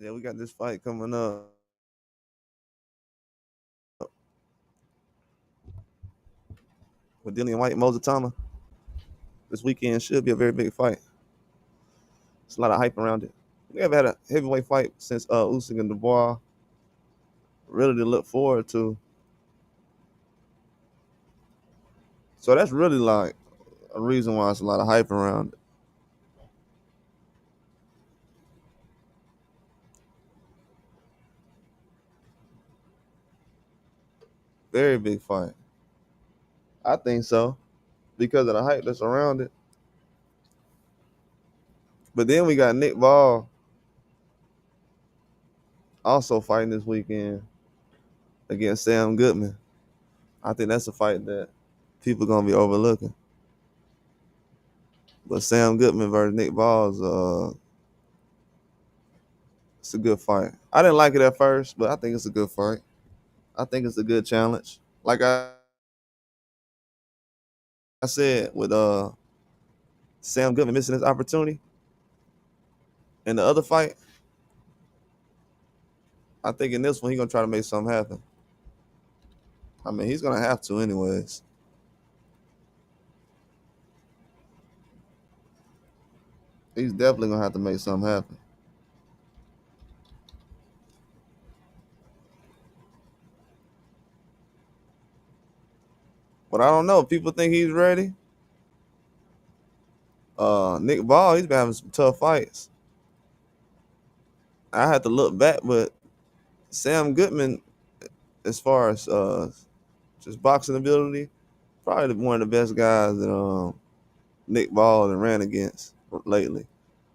Yeah, we got this fight coming up with Dillian White and Itauma. This weekend should be a very big fight. There's a lot of hype around it. We haven't had a heavyweight fight since Usyk and Dubois. Really to look forward to. So that's really like a reason why it's a lot of hype around it. Very big fight. I think so because of the hype that's around it. But then we got Nick Ball also fighting this weekend against Sam Goodman. I think that's a fight that people gonna be overlooking. But Sam Goodman versus Nick Ball is it's a good fight. I didn't like it at first, but I think it's a good fight. I think it's a good challenge. Like I said, with Sam Goodman missing his opportunity in the other fight, I think in this one he's gonna try to make something happen. I mean, he's gonna have to anyways. He's definitely gonna have to make something happen. But I don't know. People think he's ready. Nick Ball, he's been having some tough fights. I had to look back, but Sam Goodman, as far as just boxing ability, probably one of the best guys that Nick Ball and ran against lately.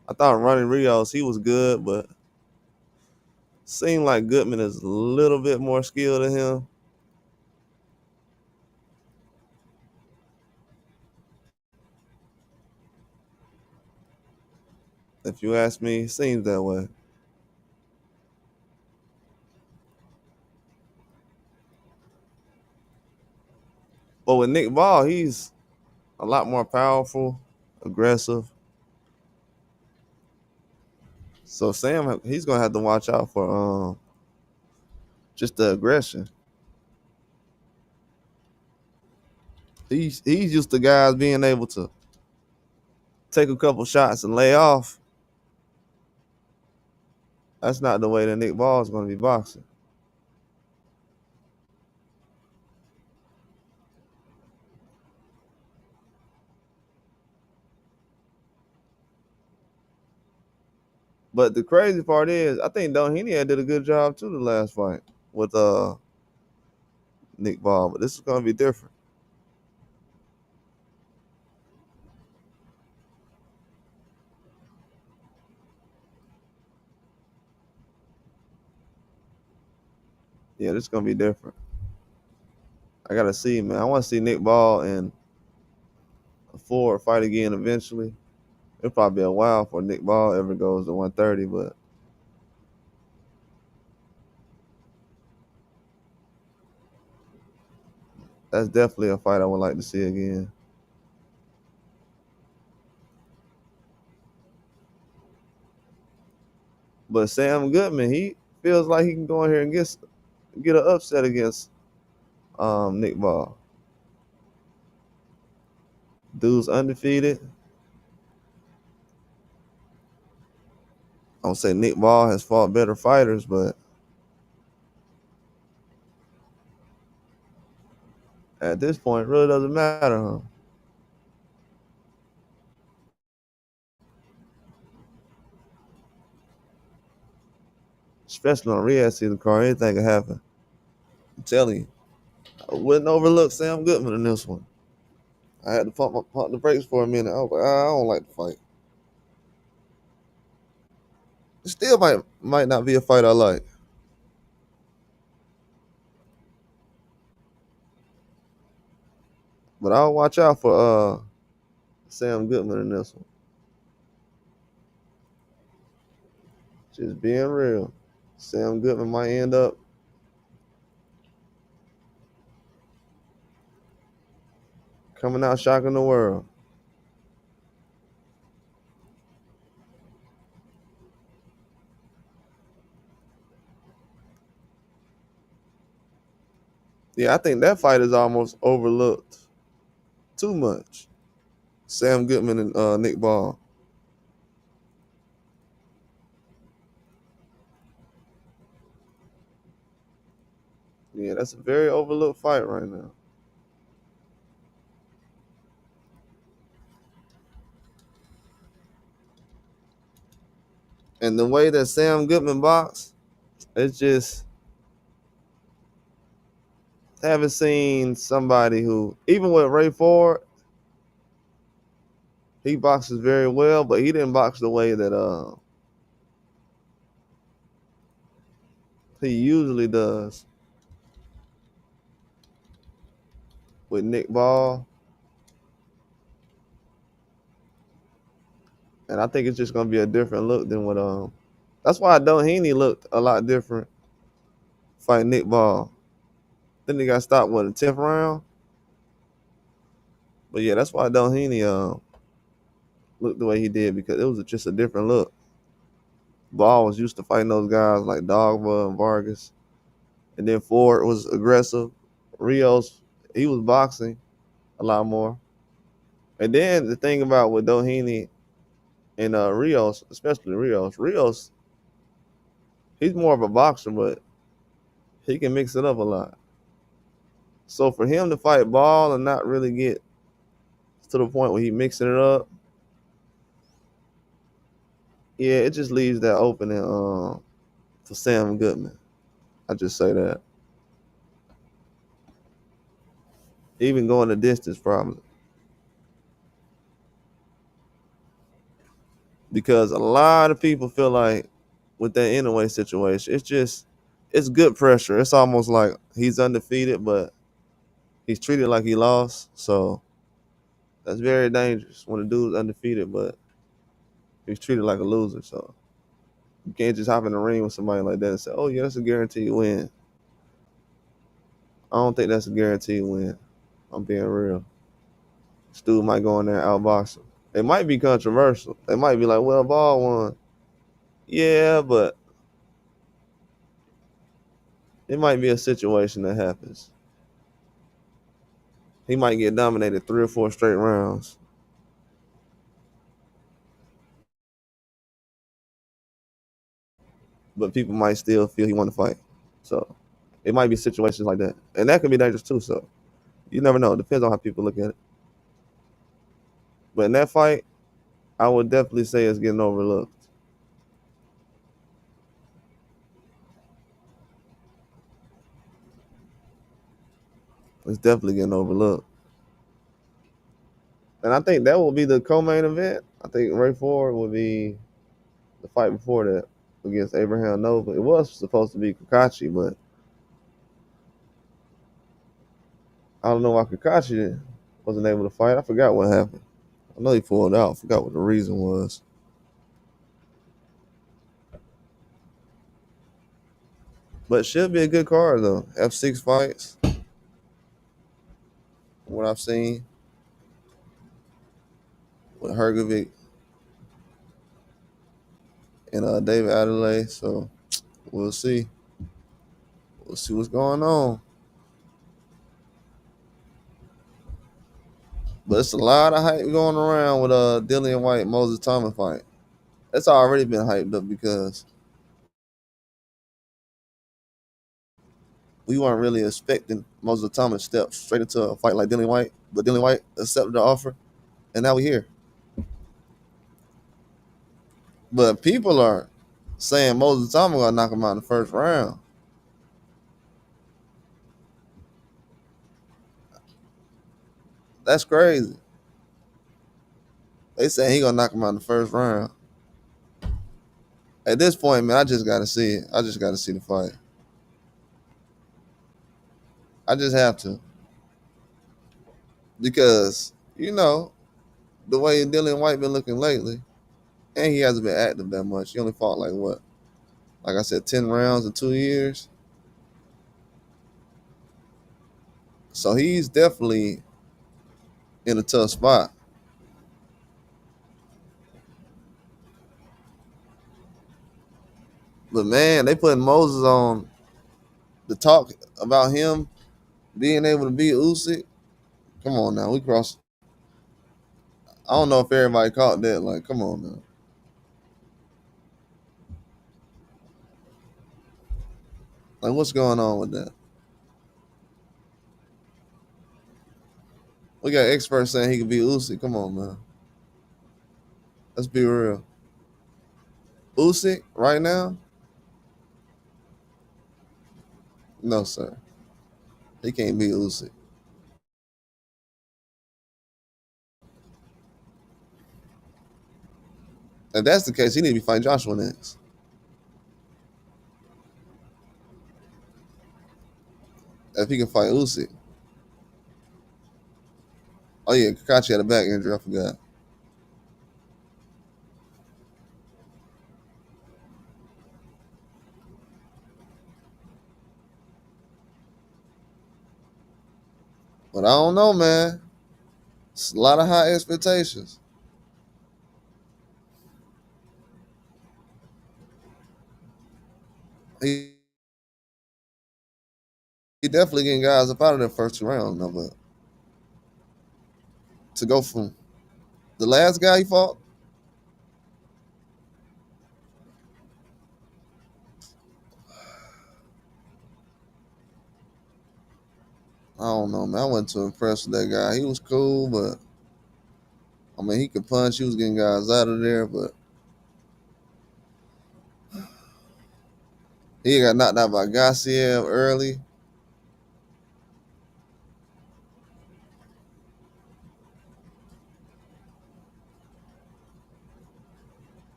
I thought Ronnie Rios, he was good, but seemed like Goodman is a little bit more skilled than him. If you ask me, it seems that way. But with Nick Ball, he's a lot more powerful, aggressive. So Sam, he's gonna have to watch out for just the aggression. He's used to guys being able to take a couple shots and lay off. That's not the way that Nick Ball is going to be boxing. But the crazy part is, I think Don Doheny did a good job too the last fight with Nick Ball. But this is going to be different. Yeah, this is going to be different. I gotta see, man. I want to see Nick Ball and a Ford fight again eventually. It'll probably be a while before Nick Ball ever goes to 130, but that's definitely a fight I would like to see again. But Sam Goodman, he feels like he can go in here and get an upset against Nick Ball. Dude's undefeated. I don't say Nick Ball has fought better fighters, but at this point, it really doesn't matter, huh? Especially on a rehab season card, anything can happen. I'm telling you, I wouldn't overlook Sam Goodman in this one. I had to pump the brakes for a minute. I was like, I don't like the fight. It still might not be a fight I like, but I'll watch out for Sam Goodman in this one. Just being real. Sam Goodman might end up coming out shocking the world. Yeah, I think that fight is almost overlooked too much. Sam Goodman and Nick Ball. Yeah, that's a very overlooked fight right now. And the way that Sam Goodman boxed, it's just haven't seen somebody who, even with Ray Ford, he boxes very well, but he didn't box the way that he usually does with Nick Ball. And I think it's just gonna be a different look than what that's why Doheny looked a lot different fighting Nick Ball. Then he got stopped with the 10th round. But yeah, that's why Doheny looked the way he did because it was just a different look. Ball was used to fighting those guys like Dogba and Vargas. And then Ford was aggressive. Rios, he was boxing a lot more. And then the thing about with Doheny and Rios, especially Rios, he's more of a boxer, but he can mix it up a lot. So for him to fight Ball and not really get to the point where he mixing it up, yeah, it just leaves that opening for Sam Goodman. I just say that. Even going the distance, probably. Because a lot of people feel like with that inner situation, it's good pressure. It's almost like he's undefeated, but he's treated like he lost. So that's very dangerous when a dude's undefeated, but he's treated like a loser. So you can't just hop in the ring with somebody like that and say, "Oh yeah, that's a guaranteed win." I don't think that's a guaranteed win. I'm being real. This dude might go in there and outbox him. It might be controversial. They might be like, "Well, Ball won." Yeah, but it might be a situation that happens. He might get dominated 3 or 4 straight rounds, but people might still feel he won the fight. So it might be situations like that, and that can be dangerous too. So you never know. It depends on how people look at it. But in that fight, I would definitely say it's getting overlooked. It's definitely getting overlooked, and I think that will be the co-main event. I think Ray Ford will be the fight before that against Abraham Nova. It was supposed to be Kakachi, but I don't know why Kakachi wasn't able to fight. I forgot what happened. I know he pulled out. I forgot what the reason was. But should be a good card though. F6 fights, what I've seen with Hergovic and David Adelaide. So we'll see. We'll see what's going on. But it's a lot of hype going around with Dillian White Moses Thomas fight. That's already been hyped up because we weren't really expecting Moses Thomas step straight into a fight like Dillian White, but Dillian White accepted the offer, and now we're here. But people are saying Moses Thomas gonna knock him out in the first round. That's crazy. They say he gonna knock him out in the first round. At this point, man, I just gotta see it. I just gotta see the fight. I just have to because the way Dillian White been looking lately, and he hasn't been active that much. He only fought like what, like I said, 10 rounds in 2 years. So he's definitely in a tough spot. But man, they putting Moses on the talk about him. being able to beat Usyk. Come on now, we crossed. I don't know if everybody caught that. Like, come on now. Like, what's going on with that? We got experts saying he could beat Usyk. Come on, man. Let's be real. Usyk right now? No, sir. He can't beat Usyk. If that's the case, he need to be fighting Joshua next. If he can fight Usyk. Oh yeah, Kakachi had a back injury. I forgot. But I don't know, man. It's a lot of high expectations. He, he definitely getting guys up out of the first 2 rounds, no, but to go from the last guy he fought, I don't know, man. I wasn't too impressed with that guy. He was cool, but I mean, he could punch. He was getting guys out of there, but he got knocked out by Garcia early.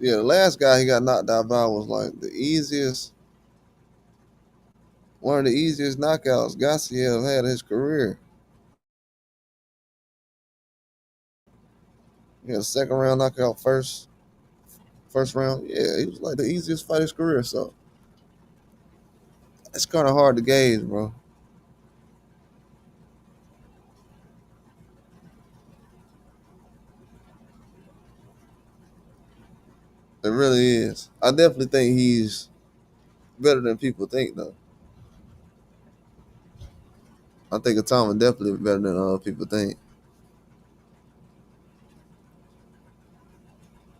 Yeah, the last guy he got knocked out by was like the easiest, one of the easiest knockouts Garcia have had in his career. He had a second round knockout first round. Yeah, he was like the easiest fight in his career. So it's kind of hard to gauge, bro. It really is. I definitely think he's better than people think, though. I think Itauma definitely better than people think.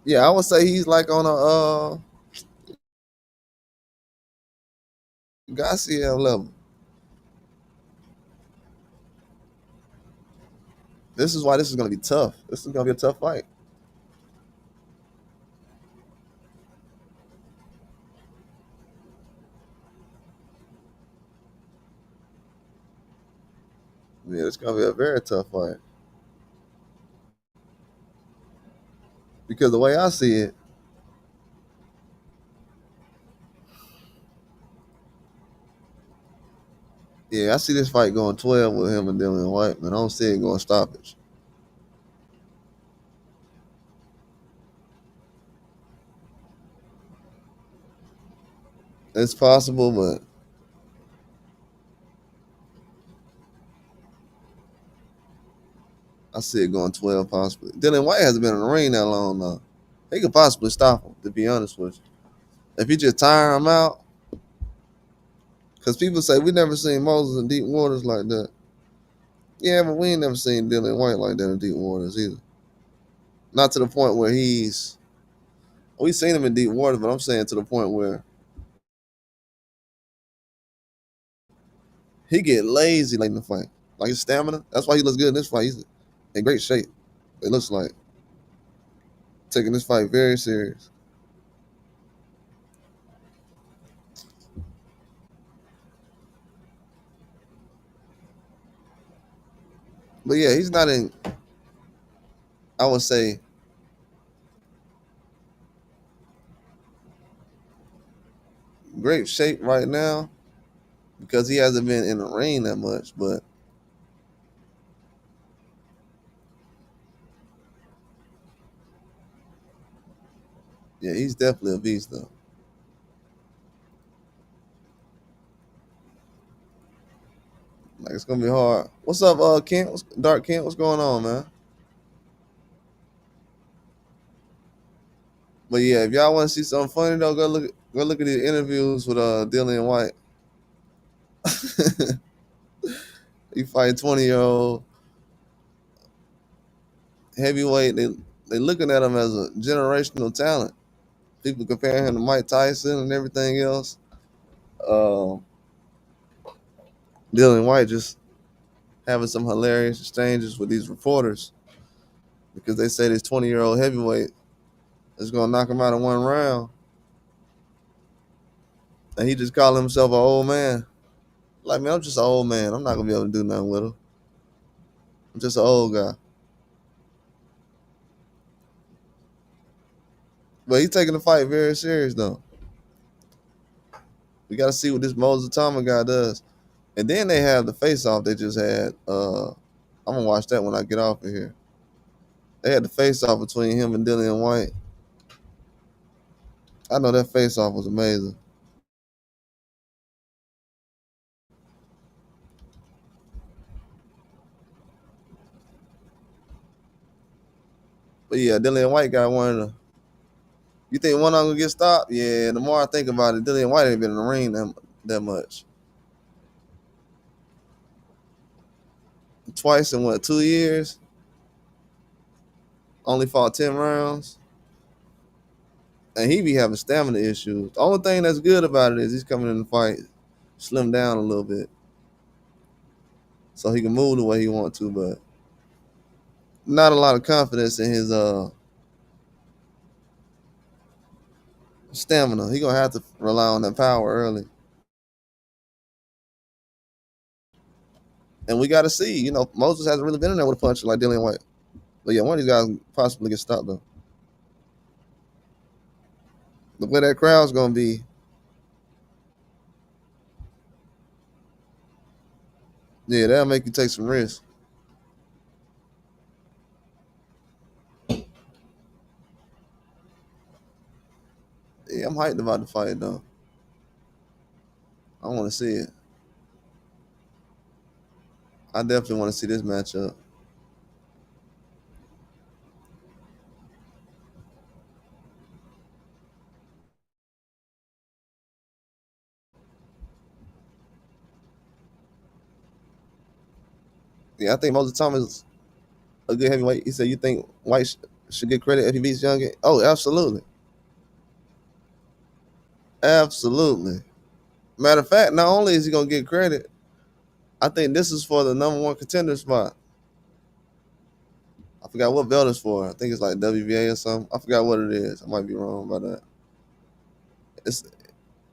Yeah, I would say he's like on a Garcia level. This is why this is going to be tough. This is going to be a tough fight. Yeah, it's going to be a very tough fight. Because the way I see it, yeah, I see this fight going 12 with him and Dillian White, man. I don't see it going stoppage. It's possible, but I see it going 12 possibly. Dillian White hasn't been in the ring that long, though. He could possibly stop him, to be honest with you. If you just tire him out, because people say we never seen Moses in deep waters like that. Yeah, but we ain't never seen Dillian White like that in deep waters either. Not to the point where we seen him in deep waters, but I'm saying to the point where he get lazy late in the fight. Like his stamina. That's why he looks good in this fight. He's in great shape. It looks like taking this fight very serious. But yeah, he's not in, I would say, great shape right now because he hasn't been in the ring that much. But yeah, he's definitely a beast though. Like it's gonna be hard. What's up, Kent? Dark Kent? What's going on, man? But yeah, if y'all want to see something funny though, go look at the interviews with Dillian White. He fight 20-year-old heavyweight. They looking at him as a generational talent. People comparing him to Mike Tyson and everything else. Um, Dylan White just having some hilarious exchanges with these reporters because they say this 20-year-old heavyweight is going to knock him out in one round. And he just calling himself an old man. Like, man, I'm just an old man. I'm not going to be able to do nothing with him. I'm just an old guy. But he's taking the fight very serious, though. We got to see what this Moses Itauma guy does. And then they have the face-off they just had. I'm going to watch that when I get off of here. They had the face-off between him and Dillian White. I know that face-off was amazing. But yeah, Dillian White got one of the. You think one of them gonna get stopped? Yeah, the more I think about it, Dillian White ain't been in the ring that much. Twice in what, 2 years? Only fought 10 rounds. And he be having stamina issues. The only thing that's good about it is he's coming in the fight, slim down a little bit. So he can move the way he want to, but not a lot of confidence in his stamina. He gonna have to rely on that power early. And we gotta see, Moses hasn't really been in there with a puncher like Dillian White. But yeah, one of these guys possibly get stopped though. The way that crowd's gonna be, yeah, that'll make you take some risks. Yeah, I'm hyped about the fight though. I want to see it. I definitely want to see this matchup. Yeah, I think Moses Thomas is a good heavyweight. He said, "You think White should get credit if he beats Young?" Oh, absolutely, absolutely. Matter of fact, not only is he gonna get credit, I think this is for the number one contender spot. I forgot what belt it's for. I think it's like WBA or something. I forgot what it is. I might be wrong about that. It's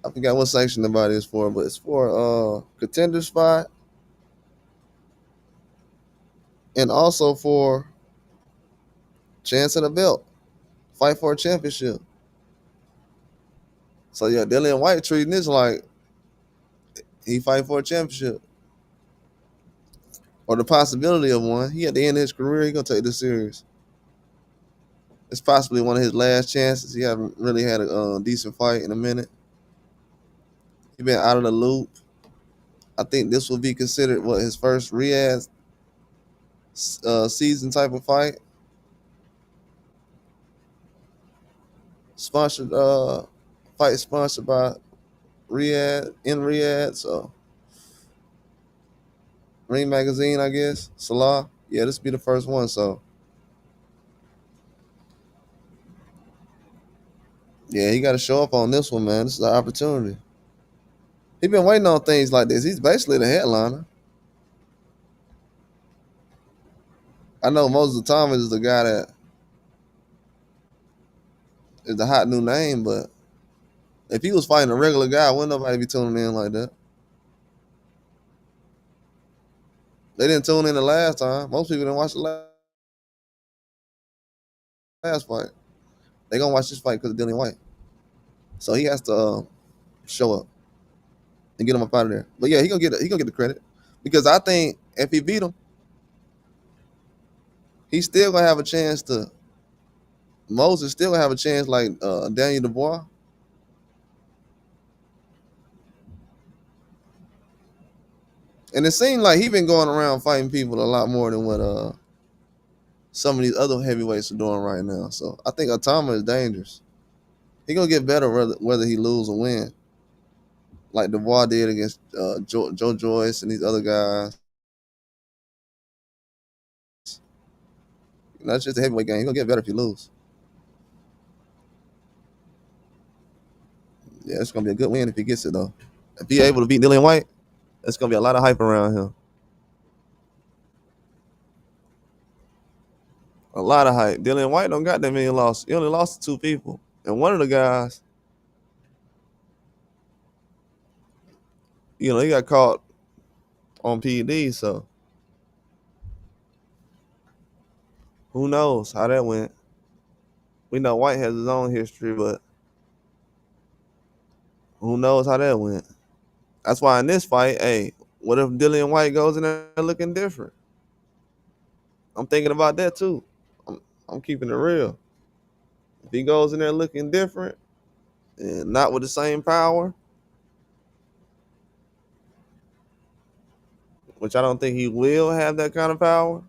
I forgot what sanction the body is for, but it's for contender spot and also for chance at a belt, fight for a championship. So yeah, Dillian White treating this like he fight for a championship or the possibility of one. He at the end of his career, he gonna take this serious. It's possibly one of his last chances. He haven't really had a decent fight in a minute. He been out of the loop. I think this will be considered what his first Riyadh season type of fight. Sponsored fight sponsored by Riyadh in Riyadh. So Ring Magazine, I guess. Salah. Yeah, this will be the first one. So yeah, he got to show up on this one, man. This is an opportunity. He been waiting on things like this. He's basically the headliner. I know Moses Thomas is the guy that is the hot new name, but if he was fighting a regular guy, wouldn't nobody be tuning in like that? They didn't tune in the last time. Most people didn't watch the last fight. They gonna watch this fight because of Dillian White. So he has to show up and get him up out of there. But yeah, he gonna get the credit because I think if he beat him, he's still gonna have a chance to. Moses still gonna have a chance like Daniel Dubois. And it seemed like he been going around fighting people a lot more than what some of these other heavyweights are doing right now. So I think Itauma is dangerous. He gonna get better whether he lose or win, like Dubois did against Joe Joyce and these other guys. That's just a heavyweight game. He's gonna get better if you lose. Yeah, it's gonna be a good win if he gets it though. If he able to beat Dillian White, it's gonna be a lot of hype around him. A lot of hype. Dillian White don't got that many losses. He only lost to two people, and one of the guys, he got caught on PD. So who knows how that went? We know White has his own history, but who knows how that went? That's why in this fight, hey, what if Dillian White goes in there looking different? I'm thinking about that too. I'm, I'm keeping it real. If he goes in there looking different and not with the same power, which I don't think he will have that kind of power,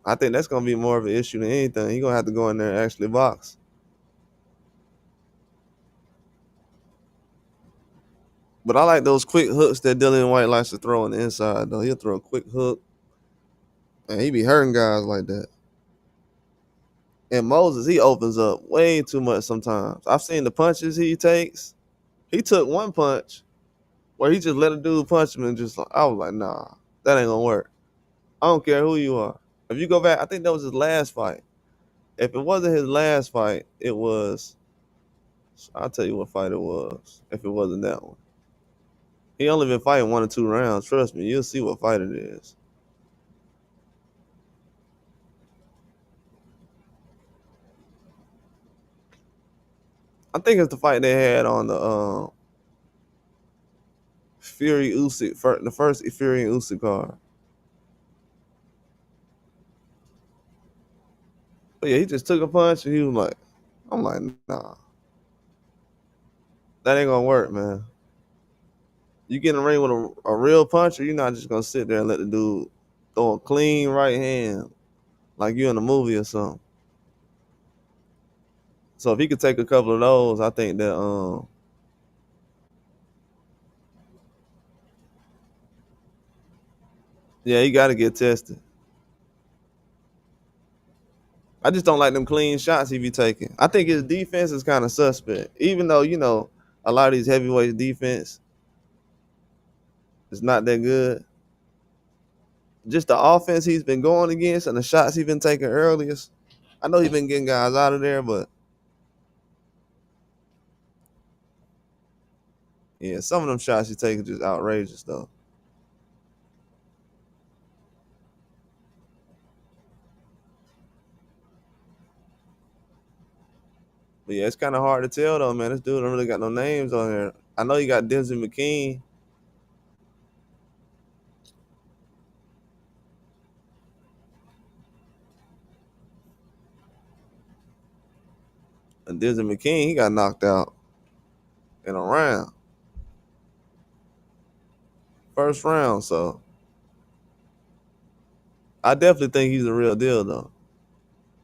I think that's gonna be more of an issue than anything. He's gonna have to go in there and actually box. But I like those quick hooks that Dillian White likes to throw on the inside, though. He'll throw a quick hook, and he be hurting guys like that. And Moses, he opens up way too much sometimes. I've seen the punches he takes. He took one punch where he just let a dude punch him and just like, I was like, nah, that ain't gonna work. I don't care who you are. If you go back, I think that was his last fight. If it wasn't his last fight, it was. I'll tell you what fight it was. If it wasn't that one, he only been fighting 1 or 2 rounds. Trust me, you'll see what fight it is. I think it's the fight they had on the Fury Usyk, the first Fury and Usyk card. But yeah, he just took a punch and he was like, I'm like, nah, that ain't gonna work, man. You get in the ring with a real puncher, you're not just gonna sit there and let the dude throw a clean right hand like you in a movie or something. So if he could take a couple of those, I think that yeah, he gotta get tested. I just don't like them clean shots he be taking. I think his defense is kind of suspect. Even though, a lot of these heavyweight defense is not that good. Just the offense he's been going against and the shots he's been taking earlier. I know he's been getting guys out of there, but yeah, some of them shots he's taking just outrageous though. But yeah, it's kind of hard to tell though, man. This dude don't really got no names on here. I know you got Denzel McKean. And Denzel McKean, he got knocked out in a round. First round, so I definitely think he's a real deal though.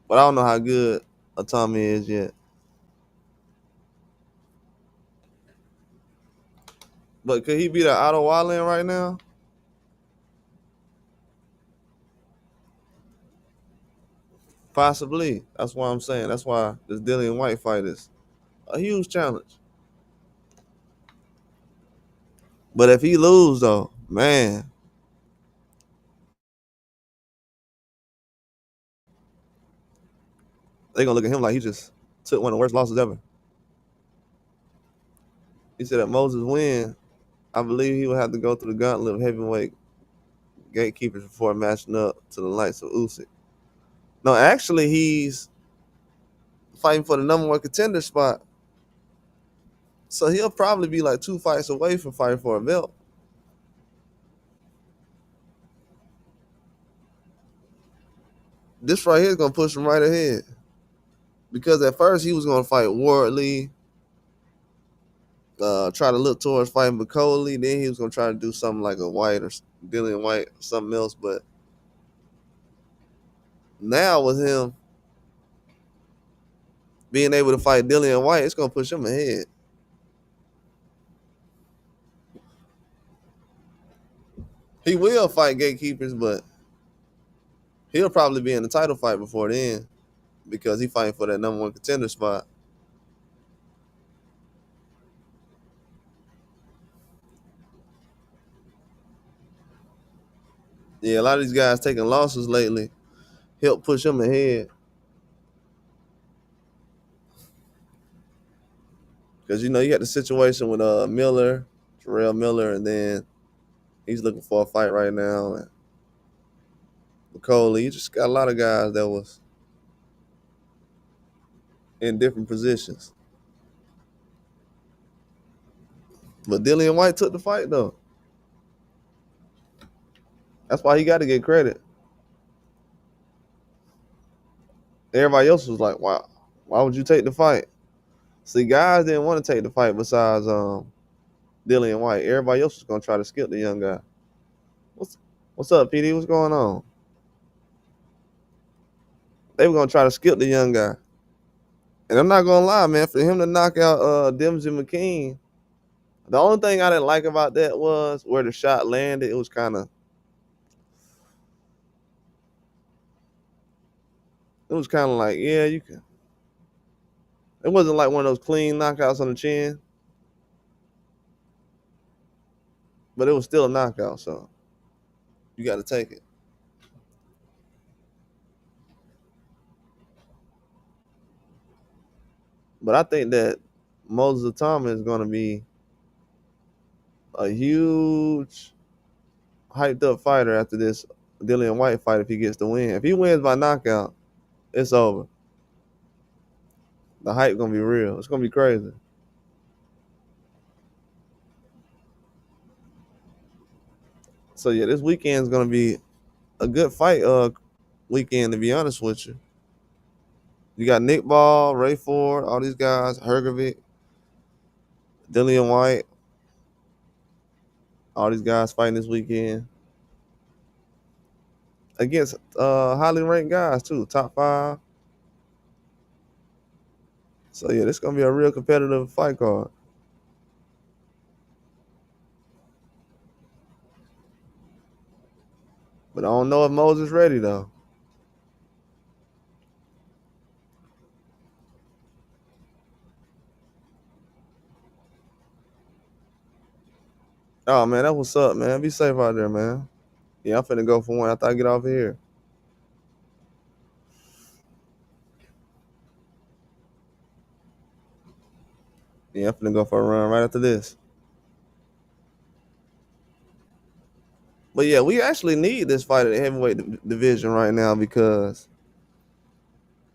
But I don't know how good Itauma is yet. But could he beat an Otto Wallin right now? Possibly. That's why I'm saying. That's why this Dillian White fight is a huge challenge. But if he lose though, man, they gonna look at him like he just took one of the worst losses ever. He said that Moses win, I believe he would have to go through the gauntlet of heavyweight gatekeepers before matching up to the likes of Usyk. No, actually, he's fighting for the number one contender spot. So he'll probably be like 2 fights away from fighting for a belt. This right here is gonna push him right ahead. Because at first he was gonna fight Wardley, try to look towards fighting McCauley. Then he was gonna try to do something like a White or Dillian White or something else. But now with him being able to fight Dillian White, it's gonna push him ahead. He will fight gatekeepers, but He'll probably be in the title fight before then because he fighting for that number one contender spot. Yeah, a lot of these guys taking losses lately help push him ahead because you got the situation with Miller, Terrell Miller, and then he's looking for a fight right now. And Nicole, you just got a lot of guys that was in different positions. But Dillian White took the fight though. That's why he got to get credit. Everybody else was like, "Wow, why would you take the fight?" See, guys didn't want to take the fight besides Dillian White. Everybody else was gonna try to skip the young guy. What's What's up, PD? What's going on? They were gonna try to skip the young guy. And I'm not gonna lie, man, for him to knock out Dimsy McKean, the only thing I didn't like about that was where the shot landed. It was kind of like, yeah, you can. It wasn't like one of those clean knockouts on the chin, but it was still a knockout, so you got to take it. But I think that Moses Itauma is going to be a huge, hyped up fighter after this Dillian White fight if he gets the win. If he wins by knockout, it's over. The hype gonna be real. It's gonna be crazy. So yeah, this weekend is gonna be a good fight weekend to be honest with you. You got Nick Ball, Ray Ford, all these guys, Hergovic, Dillian White, all these guys fighting this weekend against highly ranked guys too, top five. So yeah, this gonna be a real competitive fight card. But I don't know if Moses ready though. Oh man, that's what's up, man. Be safe out there, man. Yeah, I'm finna go for one after I get off of here. Yeah, I'm finna go for a run right after this. But yeah, we actually need this fight at the heavyweight division right now because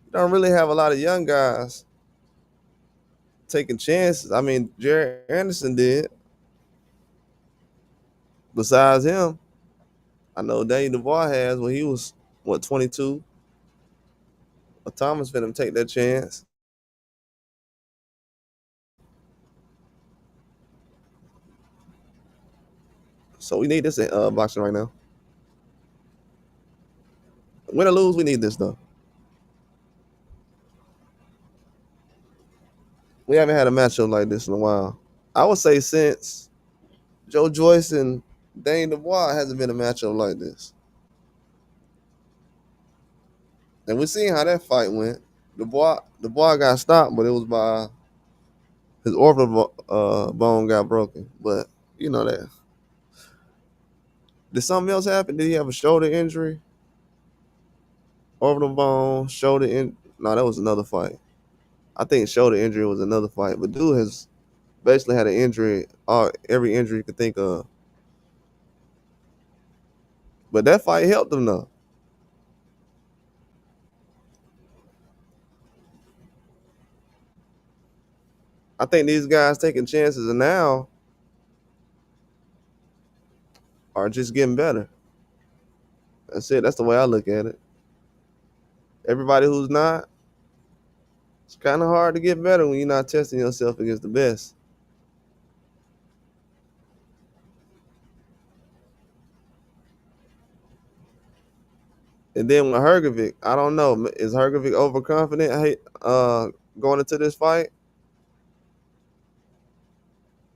we don't really have a lot of young guys taking chances. I mean, Jared Anderson did. Besides him, I know Daniel Dubois has when he was 22. But Thomas finna take that chance. So we need this in boxing right now. Win or lose, we need this though. We haven't had a matchup like this in a while. I would say since Joe Joyce and Dane Dubois hasn't been a matchup like this. And we're seeing how that fight went. Dubois got stopped, but it was by his orbital bone got broken. But you know that. Did something else happen? Did he have a shoulder injury? Orbital bone, shoulder in. No, that was another fight. I think shoulder injury was another fight. But dude has basically had an injury, every injury you could think of. But that fight helped him though. I think these guys taking chances now are just getting better. That's it. That's the way I look at it. Everybody who's not, it's kind of hard to get better when you're not testing yourself against the best. And then with Hergovic, I don't know. Is Hergovic overconfident going into this fight?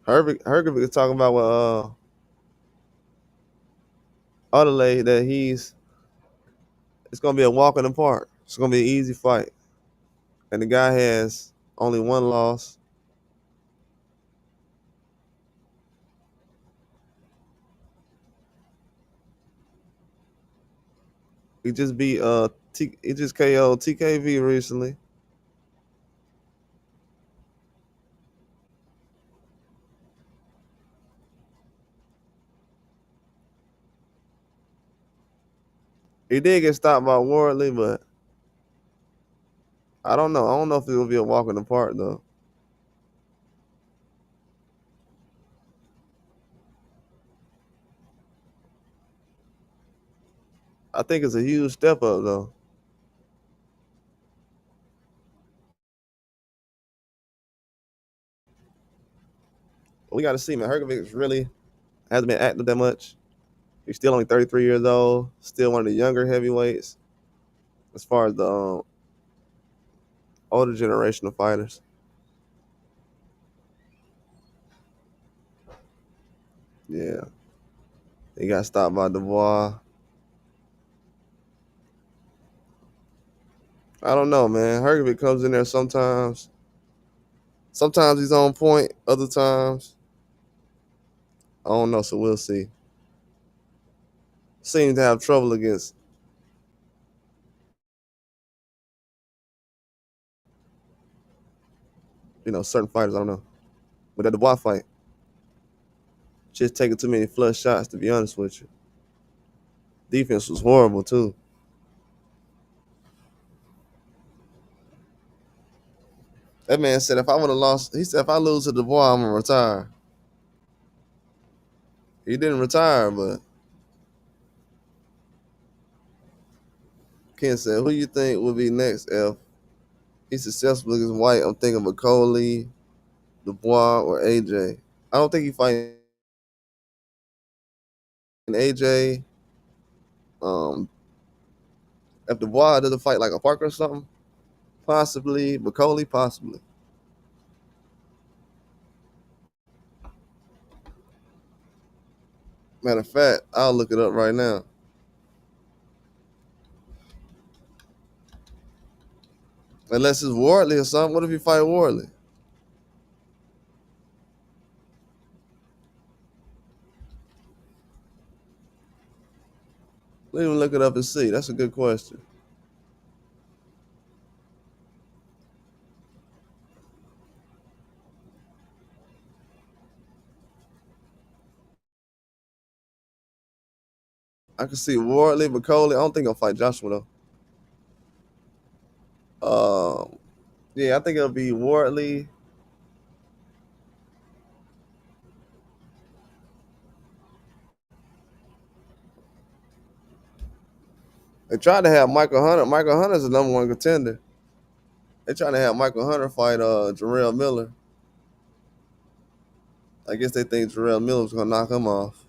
Hergovic is talking about with Odelay that It's gonna be a walk in the park. It's gonna be an easy fight. And the guy has only one loss. He just beat he just KO'd TKV recently. He did get stopped by Wardley, but I don't know. I don't know if it will be a walk in the park though. I think it's a huge step up though. We got to see, man. Hergovic really hasn't been active that much. He's still only 33 years old. Still one of the younger heavyweights as far as the older generation of fighters. Yeah, he got stopped by Dubois. I don't know, man. Hergovic comes in there sometimes. Sometimes he's on point. Other times, I don't know. So we'll see. Seems to have trouble against certain fighters. I don't know. But that Dubois fight, just taking too many flush shots. To be honest with you, defense was horrible too. That man said if I would have lost, he said if I lose to Dubois, I'm gonna retire. He didn't retire, but Ken said, "Who you think will be next if he's successful against White?" I'm thinking McCauley, Dubois, or AJ. I don't think he fighting AJ. Um, if Dubois doesn't fight like a Parker or something, possibly McCauley, possibly. Matter of fact, I'll look it up right now. Unless it's Wardley or something. What if you fight Wardley? Let me look it up and see. That's a good question. I can see Wardley, McCauley. I don't think I'll fight Joshua though. Yeah, I think it'll be Wardley. They tried to have Michael Hunter. Michael Hunter's the number one contender. They trying to have Michael Hunter fight Jarrell Miller. I guess they think Jarrell Miller's gonna knock him off.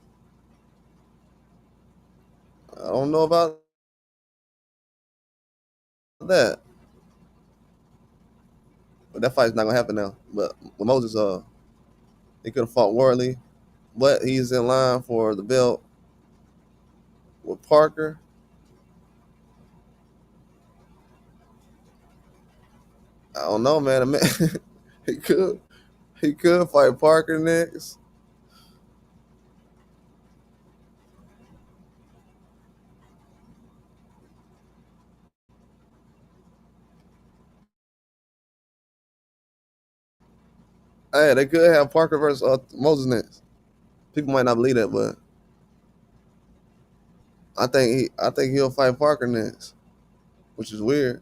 I don't know about that, but that fight's not gonna happen now. But with Moses, he could have fought Wardley, but he's in line for the belt with Parker. I don't know, man. he could he could fight Parker next. Hey, they could have Parker versus Moses next. People might not believe that, but I think he'll fight Parker next, which is weird.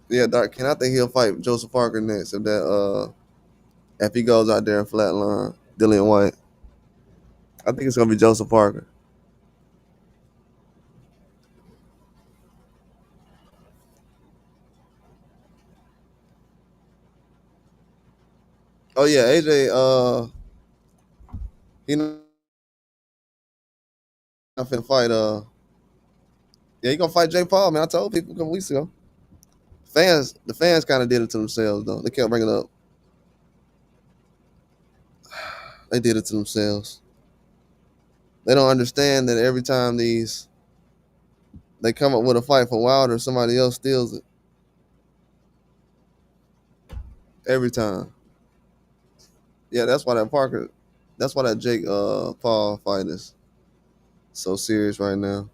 Yeah, Dark Ken. I think he'll fight Joseph Parker next if he goes out there and flatline Dillian White. I think it's gonna be Joseph Parker. Oh yeah, AJ. He not finna fight. Yeah, he gonna fight Jay Paul. Man, I told people a couple weeks ago. The fans kind of did it to themselves though. They kept bringing it up. They did it to themselves. They don't understand that every time these They come up with a fight for Wilder, somebody else steals it every time. Yeah, that's why that Parker, that's why that Jake Paul fight is so serious right now.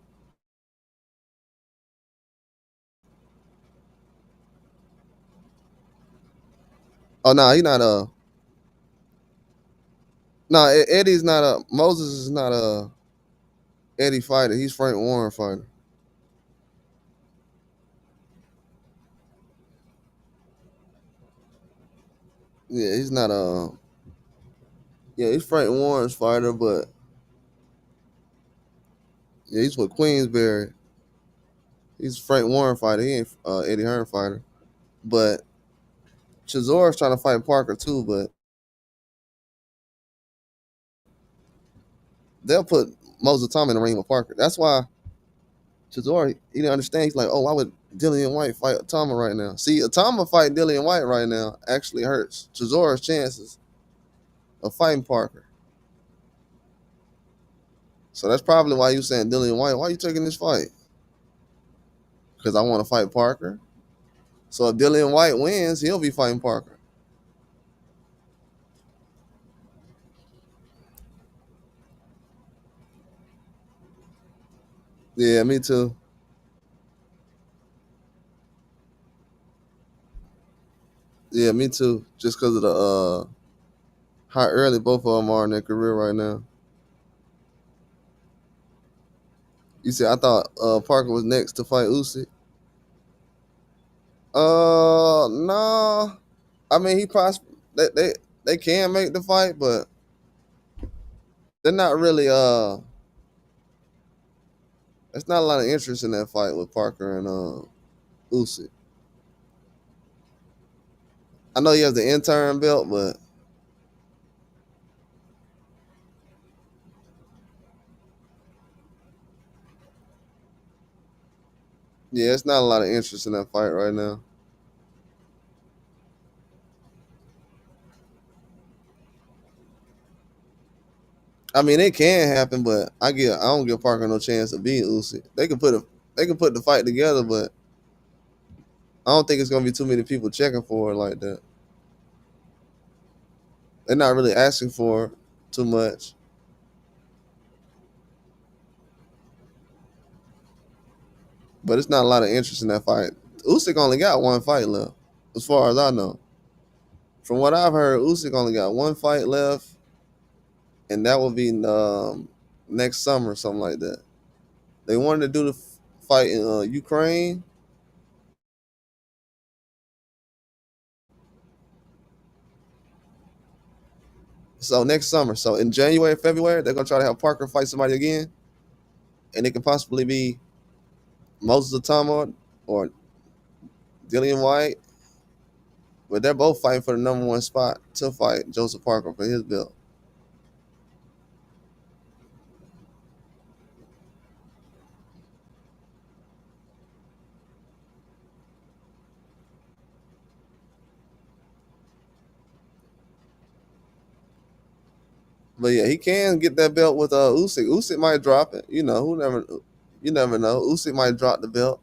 Oh no, he not no Eddie's not a Moses is not a Eddie fighter. He's Frank Warren fighter. Yeah, he's not a yeah he's Frank Warren's fighter, but yeah he's with Queensberry. He's Frank Warren fighter. He ain't Eddie Hearn fighter. But Chizore's trying to fight Parker too, but they'll put Moses Itauma in the ring with Parker. That's why Chisora, he didn't understand. He's like, oh, why would Dillian White fight Itauma right now? See, Itauma fighting Dillian White right now actually hurts Chisora's chances of fighting Parker. So that's probably why you saying Dillian White, why are you taking this fight? Because I want to fight Parker. So if Dillian White wins, he'll be fighting Parker. Yeah, me too. Yeah, me too. Just because of the how early both of them are in their career right now. You see, I thought Parker was next to fight Usyk. No. I mean, he possibly they can make the fight, but they're not really. There's not a lot of interest in that fight with Parker and Usyk. I know he has the interim belt, but yeah, it's not a lot of interest in that fight right now. I mean, it can happen, but I don't give Parker no chance of beating Usyk. They can put the fight together, but I don't think it's gonna be too many people checking for it like that. They're not really asking for too much, but it's not a lot of interest in that fight. Usyk only got one fight left, as far as I know. From what I've heard, Usyk only got one fight left, and that will be next summer, something like that. They wanted to do the fight in Ukraine, so next summer. So in January, February, they're gonna try to have Parker fight somebody again, and it can possibly be Moses Itauma or Dillian White, but they're both fighting for the number one spot to fight Joseph Parker for his belt. But yeah, he can get that belt with Usyk. Usyk might drop it. You never know. Usyk might drop the belt.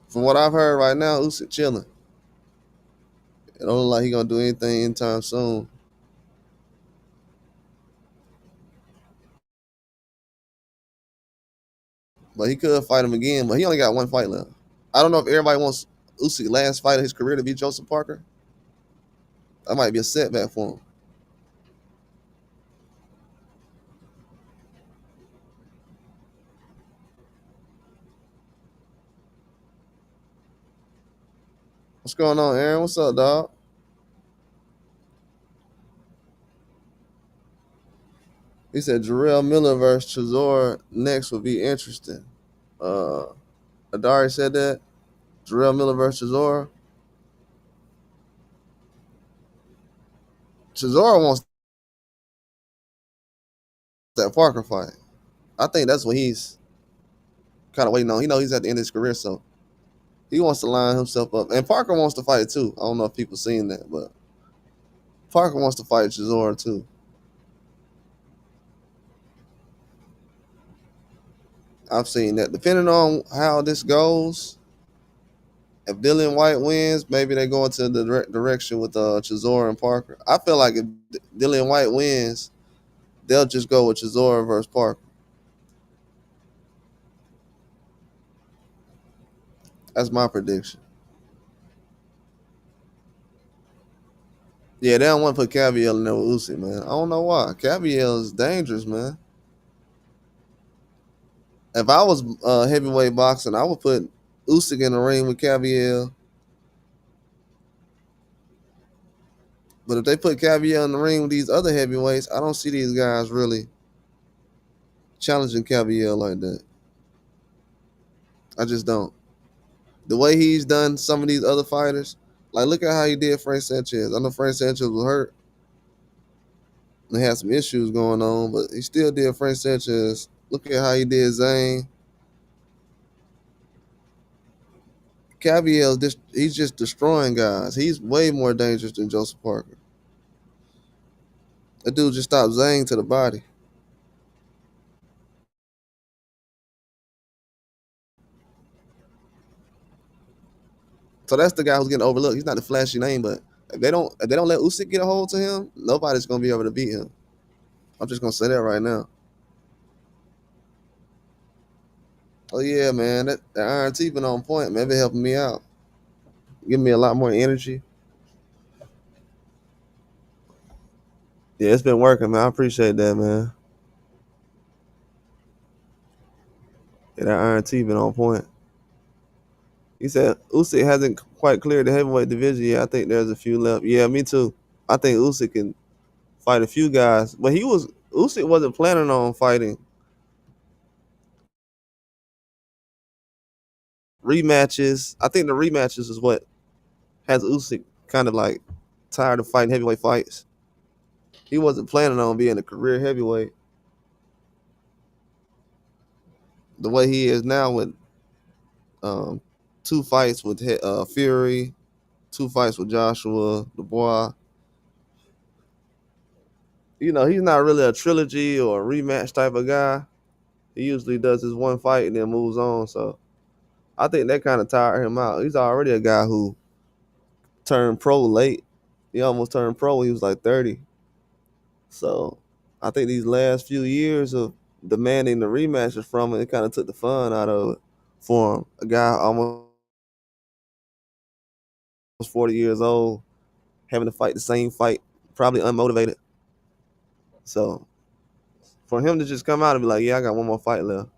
From what I've heard right now, Usyk chilling. It don't look like he gonna do anything anytime soon. But he could fight him again. But he only got one fight left. I don't know if everybody wants Usyk last fight of his career to be Joseph Parker. That might be a setback for him. What's going on, Aaron? What's up, dog? He said Jarrell Miller versus Chisora next would be interesting. Uh, Adari said that. Jarrell Miller versus Chisora. Chisora wants that Parker fight. I think that's what he's kind of waiting on. He know he's at the end of his career, so he wants to line himself up. And Parker wants to fight too. I don't know if people seen that, but. Parker wants to fight Chisora too. I've seen that. Depending on how this goes, if Dillian White wins, maybe they go into the direction with Chisora and Parker. I feel like if Dillian White wins, they'll just go with Chisora versus Parker. That's my prediction. Yeah, they don't want to put Cavill in there with Usyk, man. I don't know why. Cavill is dangerous, man. If I was heavyweight boxing, I would put Usyk in the ring with Cavill. But if they put Cavill in the ring with these other heavyweights, I don't see these guys really challenging Cavill like that. I just don't. The way he's done some of these other fighters, like look at how he did Frank Sanchez. I know Frank Sanchez was hurt and had some issues going on, but he still did Frank Sanchez. Look at how he did Zane. Cavill, he's just destroying guys. He's way more dangerous than Joseph Parker. That dude just stopped Zane to the body. So that's the guy who's getting overlooked. He's not the flashy name, but if they don't let Usyk get a hold to him, nobody's gonna be able to beat him. I'm just gonna say that right now. Oh yeah, man, that Iron T been on point. Maybe helping me out, giving me a lot more energy. Yeah, it's been working, man. I appreciate that, man. Yeah, that Iron T been on point. He said Usyk hasn't quite cleared the heavyweight division yet. I think there's a few left. Yeah, me too. I think Usyk can fight a few guys, but Usyk wasn't planning on fighting rematches. I think the rematches is what has Usyk kind of like tired of fighting heavyweight fights. He wasn't planning on being a career heavyweight the way he is now with um, two fights with Fury, two fights with Joshua Dubois. You know, he's not really a trilogy or a rematch type of guy. He usually does his one fight and then moves on. So I think that kind of tired him out. He's already a guy who turned pro late. He almost turned pro when he was like 30. So I think these last few years of demanding the rematches from him, it kind of took the fun out of it for him. A guy almost 40 years old, having to fight the same fight, probably unmotivated. So for him to just come out and be like, yeah, I got one more fight left.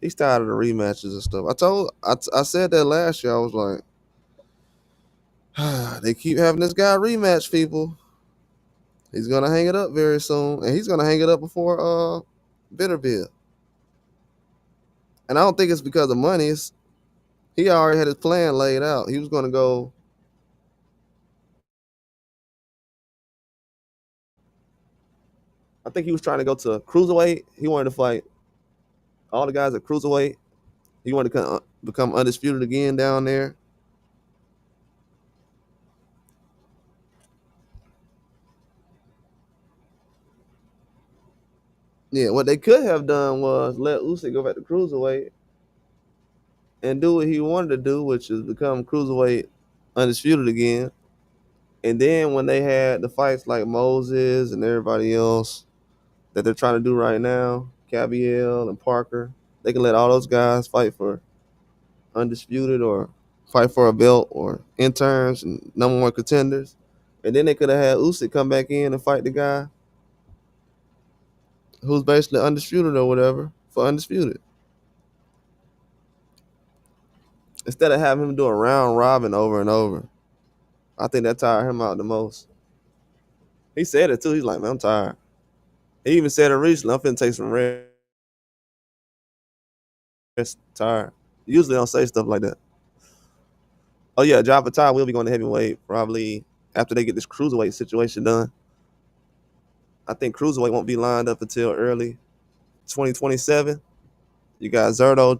He's tired of the rematches and stuff. I said that last year. I was like, they keep having this guy rematch people. He's gonna hang it up very soon, and he's gonna hang it up before Bitterbill. And I don't think it's because of money. He already had his plan laid out. He was gonna go. I think he was trying to go to cruiserweight. He wanted to fight all the guys at cruiserweight. He wanted to become undisputed again down there. Yeah, what they could have done was let Usyk go back to cruiserweight and do what he wanted to do, which is become cruiserweight undisputed again. And then when they had the fights like Moses and everybody else that they're trying to do right now, Cavill and Parker, they can let all those guys fight for undisputed or fight for a belt or interns and number one contenders. And then they could have had Usyk come back in and fight the guy who's basically undisputed or whatever for undisputed. Instead of having him do a round robin over and over. I think that tired him out the most. He said it too. He's like, man, I'm tired. He even said it recently. I'm finna take some rest. Tired. Usually don't say stuff like that. Oh yeah, Java Ty will be going to heavyweight probably after they get this cruiserweight situation done. I think cruiserweight won't be lined up until early 2027. You got Zerto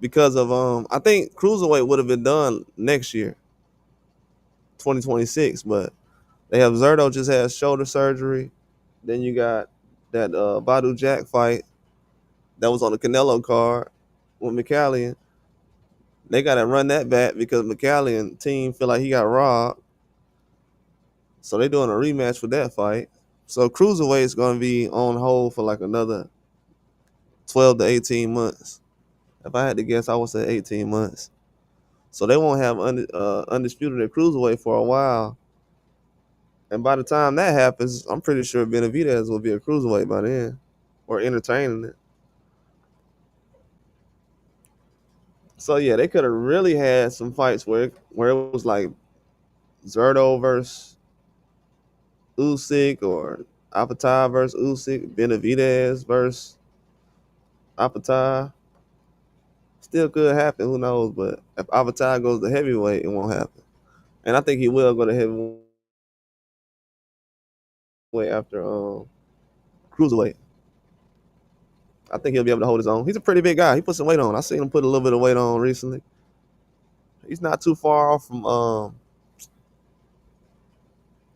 because of I think cruiserweight would have been done next year, 2026, but they have Zerto just had shoulder surgery. Then you got that Badu Jack fight. that was on the Canelo card with McCallion. They got to run that back because McCallion team feel like he got robbed. So they doing a rematch for that fight. So cruiserweight is going to be on hold for like another 12 to 18 months. If I had to guess, I would say 18 months. So they won't have undisputed at cruiserweight for a while. And by the time that happens, I'm pretty sure Benavidez will be a cruiserweight by then, or entertaining it. So yeah, they could have really had some fights where it was like Zerto versus Usyk or Apatai versus Usyk, Benavidez versus Apatai. Still could happen, who knows? But if Apatai goes to heavyweight, it won't happen. And I think he will go to heavyweight after cruiserweight. I think he'll be able to hold his own. He's a pretty big guy. He put some weight on. I seen him put a little bit of weight on recently. He's not too far off from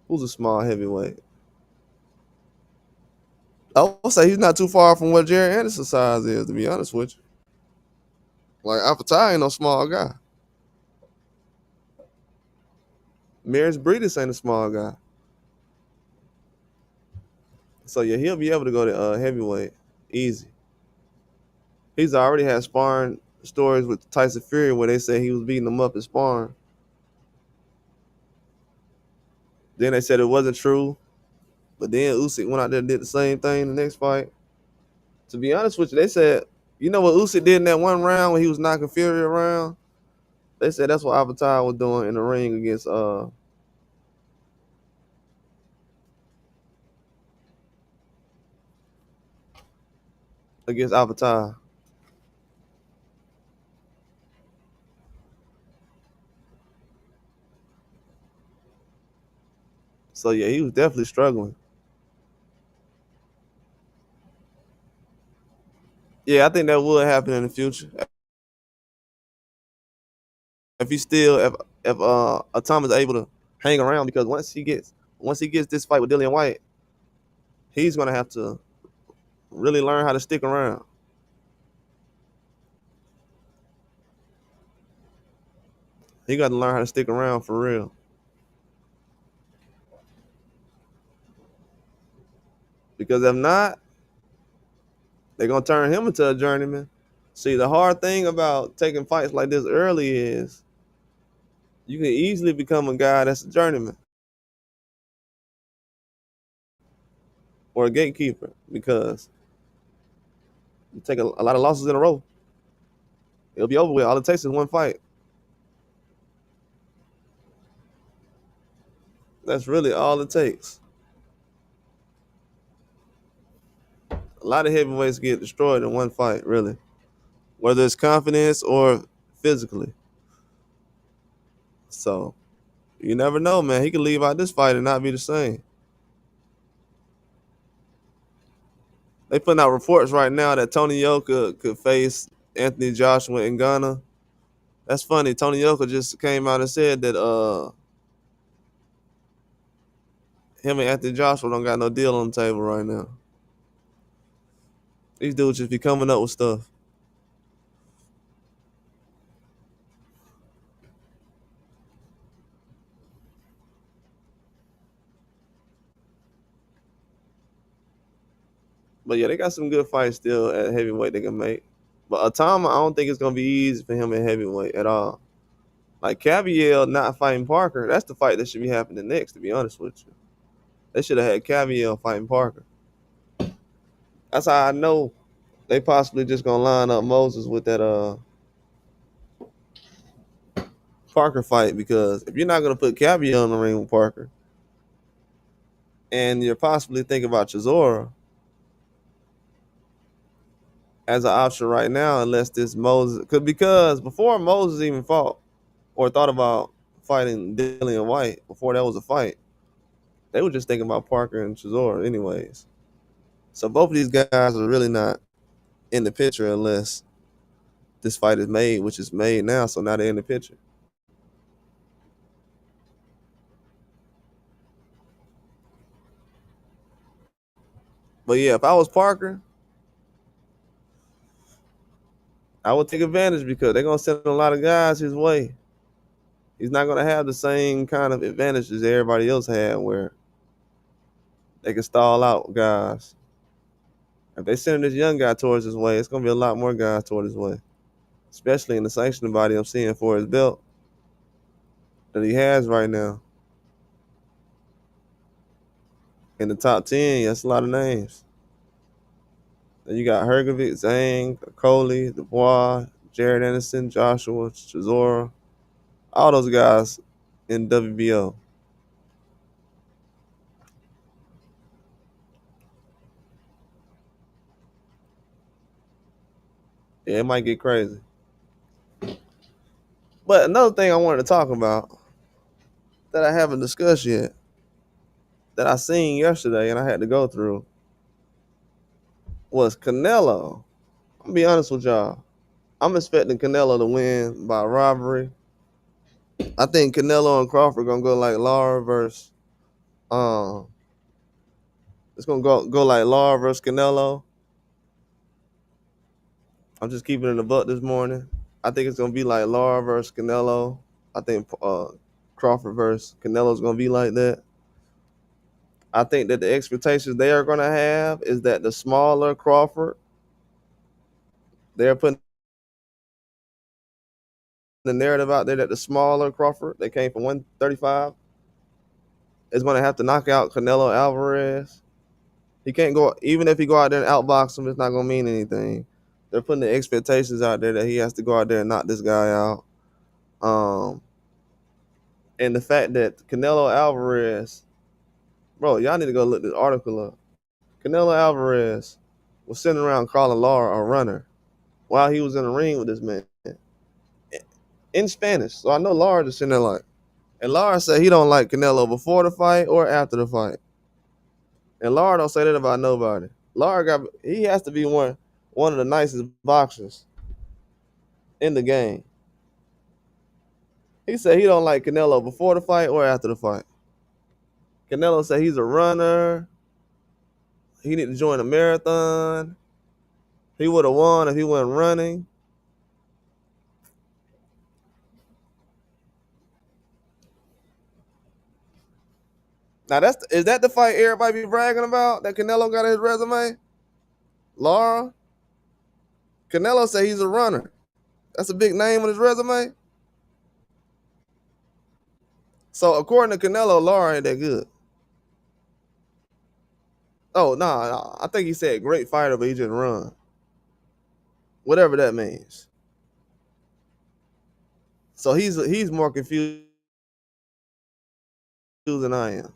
who's a small heavyweight. I would say he's not too far from what Jerry Anderson's size is, to be honest with you. Like Apatai ain't no small guy. Maris Breedis ain't a small guy. So yeah, he'll be able to go to heavyweight easy. He's already had sparring stories with Tyson Fury where they say he was beating him up in sparring. Then they said it wasn't true. But then Usyk went out there and did the same thing in the next fight. To be honest with you, they said, you know what Usyk did in that one round when he was knocking Fury around? They said that's what Avatar was doing in the ring against Avatar. So yeah, he was definitely struggling. Yeah, I think that would happen in the future. If he still if Itauma is able to hang around because once he gets this fight with Dillian White, he's gonna have to really learn how to stick around. He got to learn how to stick around for real. Because if not, they're gonna turn him into a journeyman. See, the hard thing about taking fights like this early is you can easily become a guy that's a journeyman or a gatekeeper because you take a lot of losses in a row. It'll be over with. All it takes is one fight. That's really all it takes. A lot of heavyweights get destroyed in one fight, really, whether it's confidence or physically. So you never know, man. He could leave out this fight and not be the same. They putting out reports right now that Tony Yoka could face Anthony Joshua in Ghana. That's funny. Tony Yoka just came out and said that him and Anthony Joshua don't got no deal on the table right now. These dudes just be coming up with stuff. But yeah, they got some good fights still at heavyweight they can make. But Itauma, I don't think it's gonna be easy for him at heavyweight at all. Like Caviel not fighting Parker, that's the fight that should be happening next. To be honest with you, they should have had Caviel fighting Parker. That's how I know they possibly just gonna line up Moses with that Parker fight because if you're not gonna put Caviel in the ring with Parker, and you're possibly thinking about Chisora as an option right now, unless this Moses, because before Moses even fought or thought about fighting Dillian White, before that was a fight, they were just thinking about Parker and Chisora, anyways. So both of these guys are really not in the picture unless this fight is made, which is made now. So now they're in the picture. But yeah, if I was Parker, I would take advantage because they're gonna send a lot of guys his way. He's not gonna have the same kind of advantages everybody else had, where they can stall out guys. If they send this young guy towards his way, it's gonna be a lot more guys toward his way, especially in the sanctioning body I'm seeing for his belt that he has right now. In the top 10, that's a lot of names. Then you got Hergovic, Zhang, Coley, Dubois, Jared Anderson, Joshua, Chisora, all those guys in WBO. Yeah, it might get crazy. But another thing I wanted to talk about that I haven't discussed yet, that I seen yesterday and I had to go through, was Canelo. I'm gonna be honest with y'all. I'm expecting Canelo to win by robbery. I think Canelo and Crawford gonna go like Lara versus um it's gonna go like Lara versus Canelo. I'm just keeping it a buck this morning. I think it's gonna be like Lara versus Canelo. I think Crawford versus Canelo is gonna be like that. I think that the expectations they are gonna have is that the smaller Crawford, they're putting the narrative out there that the smaller Crawford, they came from 135, is gonna have to knock out Canelo Alvarez. He can't go, even if he go out there and outbox him, it's not gonna mean anything. They're putting the expectations out there that he has to go out there and knock this guy out. Um, and the fact that Canelo Alvarez, bro, y'all need to go look this article up. Canelo Alvarez was sitting around calling Lara a runner while he was in the ring with this man in Spanish. So I know Lara just sitting there like, and Lara said he don't like Canelo before the fight or after the fight. And Lara don't say that about nobody. He has to be one of the nicest boxers in the game. He said he don't like Canelo before the fight or after the fight. Canelo said he's a runner. He need to join a marathon. He would have won if he wasn't running. Now is that the fight everybody be bragging about that Canelo got in his resume? Lara. Canelo said he's a runner. That's a big name on his resume. So according to Canelo, Lara ain't that good. Oh nah, I think he said great fighter, but he just run. Whatever that means. So he's more confused than I am.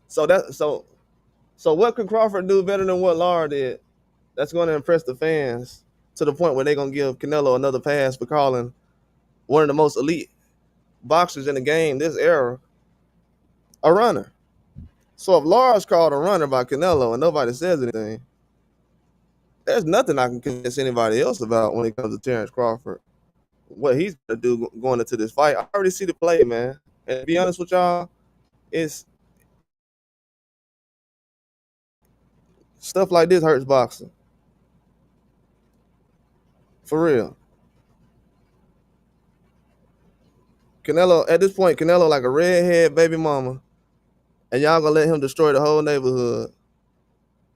So what could Crawford do better than what Lara did? That's going to impress the fans to the point where they're going to give Canelo another pass for calling one of the most elite boxers in the game this era a runner. So if Lara's called a runner by Canelo and nobody says anything, there's nothing I can convince anybody else about when it comes to Terrence Crawford. What he's going to do going into this fight, I already see the play, man. And to be honest with y'all, it's stuff like this hurts boxing. For real. Canelo, at this point, Canelo like a redhead baby mama, and y'all gonna let him destroy the whole neighborhood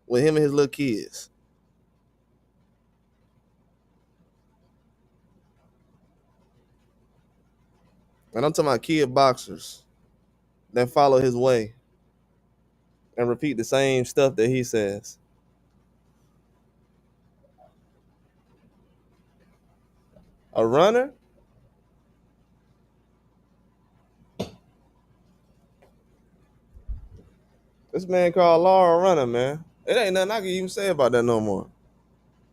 with him and his little kids. And I'm talking about kid boxers that follow his way and repeat the same stuff that he says. A runner? This man called Lara a runner, man. It ain't nothing I can even say about that no more.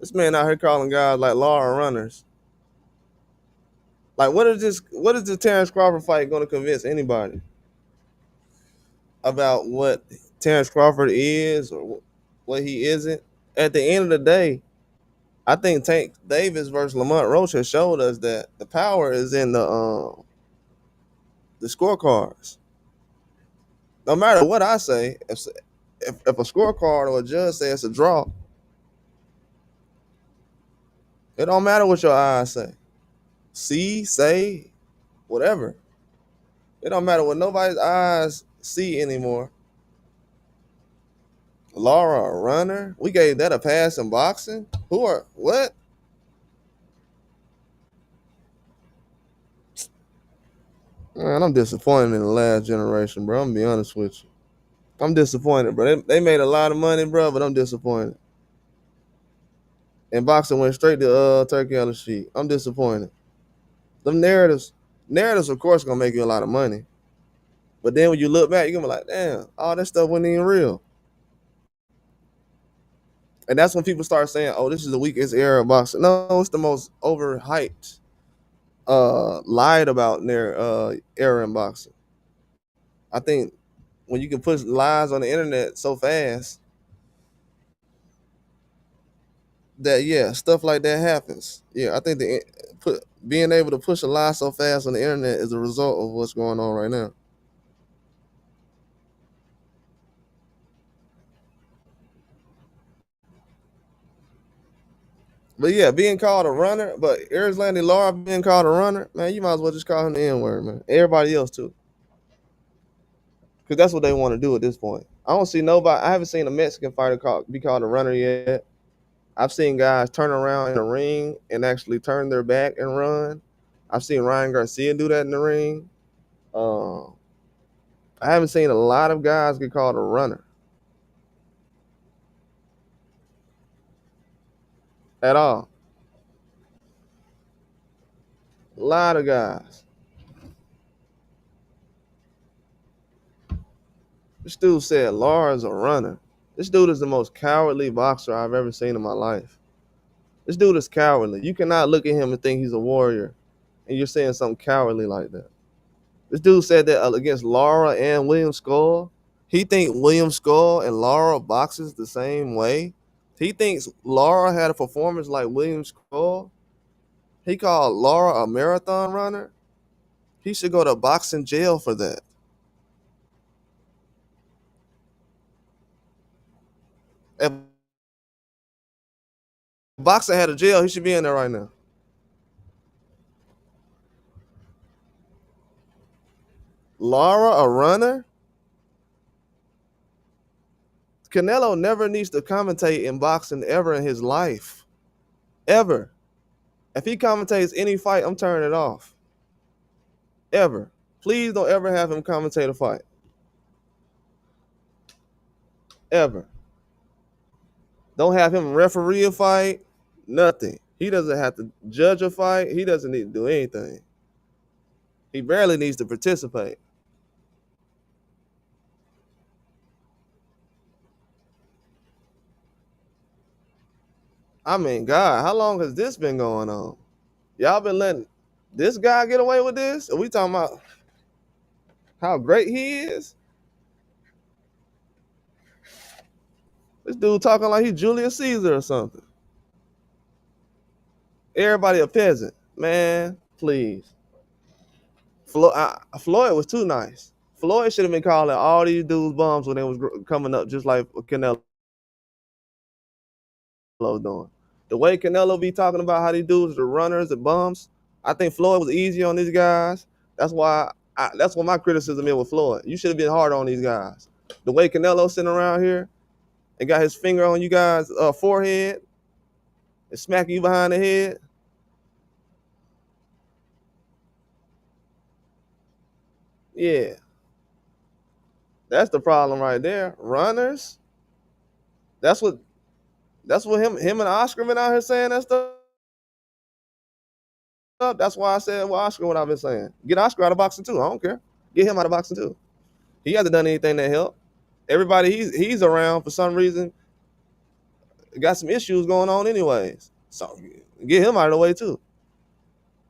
This man out here calling guys like Lara runners. Like, what is this Terrence Crawford fight gonna convince anybody about what Terrence Crawford is or what he isn't? At the end of the day, I think Tank Davis versus Lamont Roach has showed us that the power is in the scorecards. No matter what I say, if a scorecard or a judge says it's a draw, It don't matter what your eyes say. See, say, whatever. It don't matter what nobody's eyes see anymore. Lara, a runner. We gave that a pass in boxing. Who are what? Man, I'm disappointed in the last generation, bro. I'm gonna be honest with you. I'm disappointed, bro. They made a lot of money, bro, but I'm disappointed. And boxing went straight to turkey on the sheet. I'm disappointed. Them narratives, of course, gonna make you a lot of money. But then when you look back, you're gonna be like, damn, all that stuff wasn't even real. And that's when people start saying, "Oh, this is the weakest era of boxing." No, it's the most overhyped, lied about era in boxing. I think when you can put lies on the internet so fast that yeah, stuff like that happens. Yeah, I think being able to push a lie so fast on the internet is a result of what's going on right now. But yeah, being called a runner, but Erislandy Lara being called a runner, man, you might as well just call him the N word, man. Everybody else too, because that's what they want to do at this point. I don't see nobody. I haven't seen a Mexican fighter be called a runner yet. I've seen guys turn around in the ring and actually turn their back and run. I've seen Ryan Garcia do that in the ring. Um, I haven't seen a lot of guys get called a runner at all. A lot of guys. This dude said Lara's a runner. This dude is the most cowardly boxer I've ever seen in my life. This dude is cowardly. You cannot look at him and think he's a warrior, and you're saying something cowardly like that. This dude said that against Lara and William Skull. He thinks William Skull and Lara boxes the same way. He thinks Lara had a performance like William Skull. He called Lara a marathon runner. He should go to boxing jail for that. If boxing had a jail, he should be in there right now. Lara, a runner? Canelo never needs to commentate in boxing ever in his life. Ever. If he commentates any fight, I'm turning it off. Ever. Please don't ever have him commentate a fight. Ever. Don't have him referee a fight. Nothing. He doesn't have to judge a fight. He doesn't need to do anything. He barely needs to participate. I mean, God, how long has this been going on? Y'all been letting this guy get away with this? Are we talking about how great he is? This dude talking like he's Julius Caesar or something. Everybody a peasant. Man, please. Floyd was too nice. Floyd should have been calling all these dudes bums when they was coming up, just like Canelo doing. The way Canelo be talking about how these dudes are runners and bums, I think Floyd was easy on these guys. That's what my criticism is with Floyd. You should have been harder on these guys. The way Canelo sitting around here and got his finger on you guys' forehead and smacking you behind the head. Yeah, that's the problem right there. Runners. That's what him and Oscar been out here saying that stuff. That's why I said well Oscar what I've been saying. Get Oscar out of boxing too. I don't care. Get him out of boxing too. He hasn't done anything that helped. Everybody he's around for some reason got some issues going on anyways. So get him out of the way too.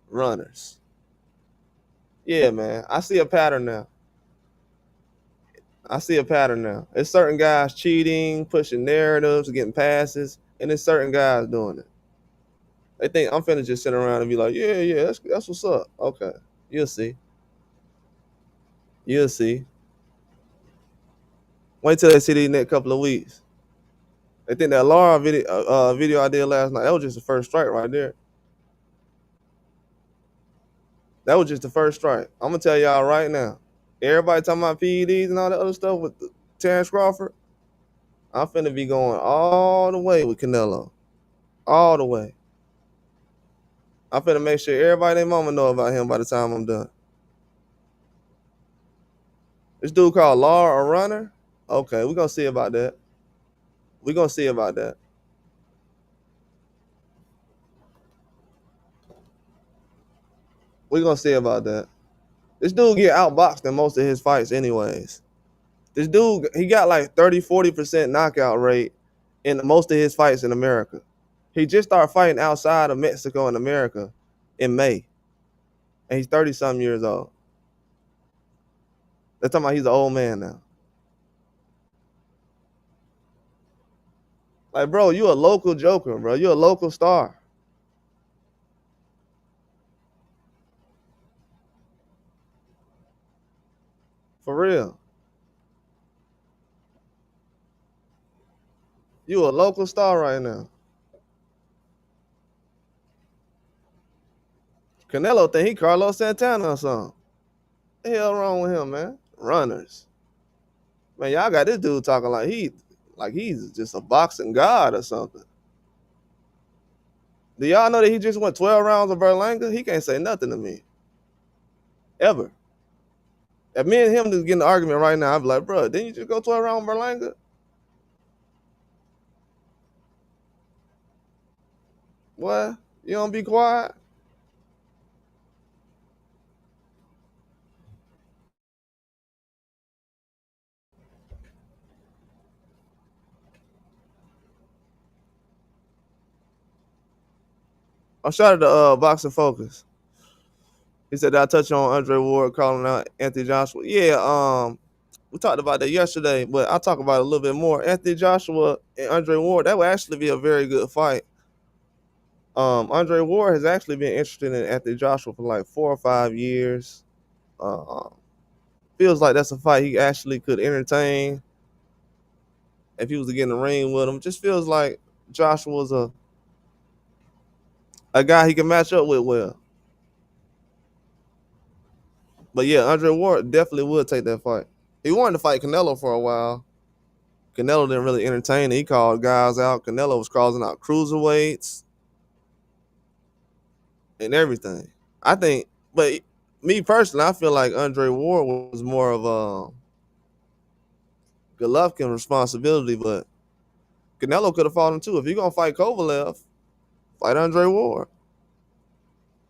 Runners. Yeah, man. I see a pattern now. I see a pattern now. It's certain guys cheating, pushing narratives, getting passes, and there's certain guys doing it. They think I'm finna just sit around and be like, yeah, yeah, that's what's up. Okay. You'll see. You'll see. Wait till they see these next couple of weeks. They think that Lara video I did last night, that was just the first strike right there. That was just the first strike. I'm gonna tell y'all right now. Everybody talking about PEDs and all that other stuff with Terrence Crawford. I'm finna be going all the way with Canelo. All the way. I'm finna make sure everybody and their mama know about him by the time I'm done. This dude called Lara a runner? Okay, we're gonna see about that. We're gonna see about that. We're gonna see about that. This dude get outboxed in most of his fights anyways. This dude, he got like 30-40% knockout rate in most of his fights in America. He just started fighting outside of Mexico and America in May. And he's 30-something years old. They're talking about he's an old man now. Like, bro, you a local joker, bro. You a local star. For real. You a local star right now. Canelo think he Carlos Santana or something. What the hell wrong with him, man? Runners. Man, y'all got this dude talking like he's just a boxing god or something. Do y'all know that he just went 12 rounds of Berlanga? He can't say nothing to me. Ever. If me and him just getting an argument right now, I'd be like, bro, didn't you just go 12 rounds with Berlanga? What? You don't be quiet? I shout out to Boxing Focus. He said that I touched on Andre Ward calling out Anthony Joshua. Yeah, we talked about that yesterday, but I'll talk about it a little bit more. Anthony Joshua and Andre Ward, that would actually be a very good fight. Andre Ward has actually been interested in Anthony Joshua for like 4 or 5 years. Feels like that's a fight he actually could entertain if he was to get in the ring with him. Just feels like Joshua's a guy he can match up with well. But yeah, Andre Ward definitely would take that fight. He wanted to fight Canelo for a while. Canelo didn't really entertain it. He called guys out. Canelo was calling out cruiserweights and everything. I think, but me personally, I feel like Andre Ward was more of a Golovkin responsibility, but Canelo could have fought him too. If you're gonna fight Kovalev, fight Andre Ward.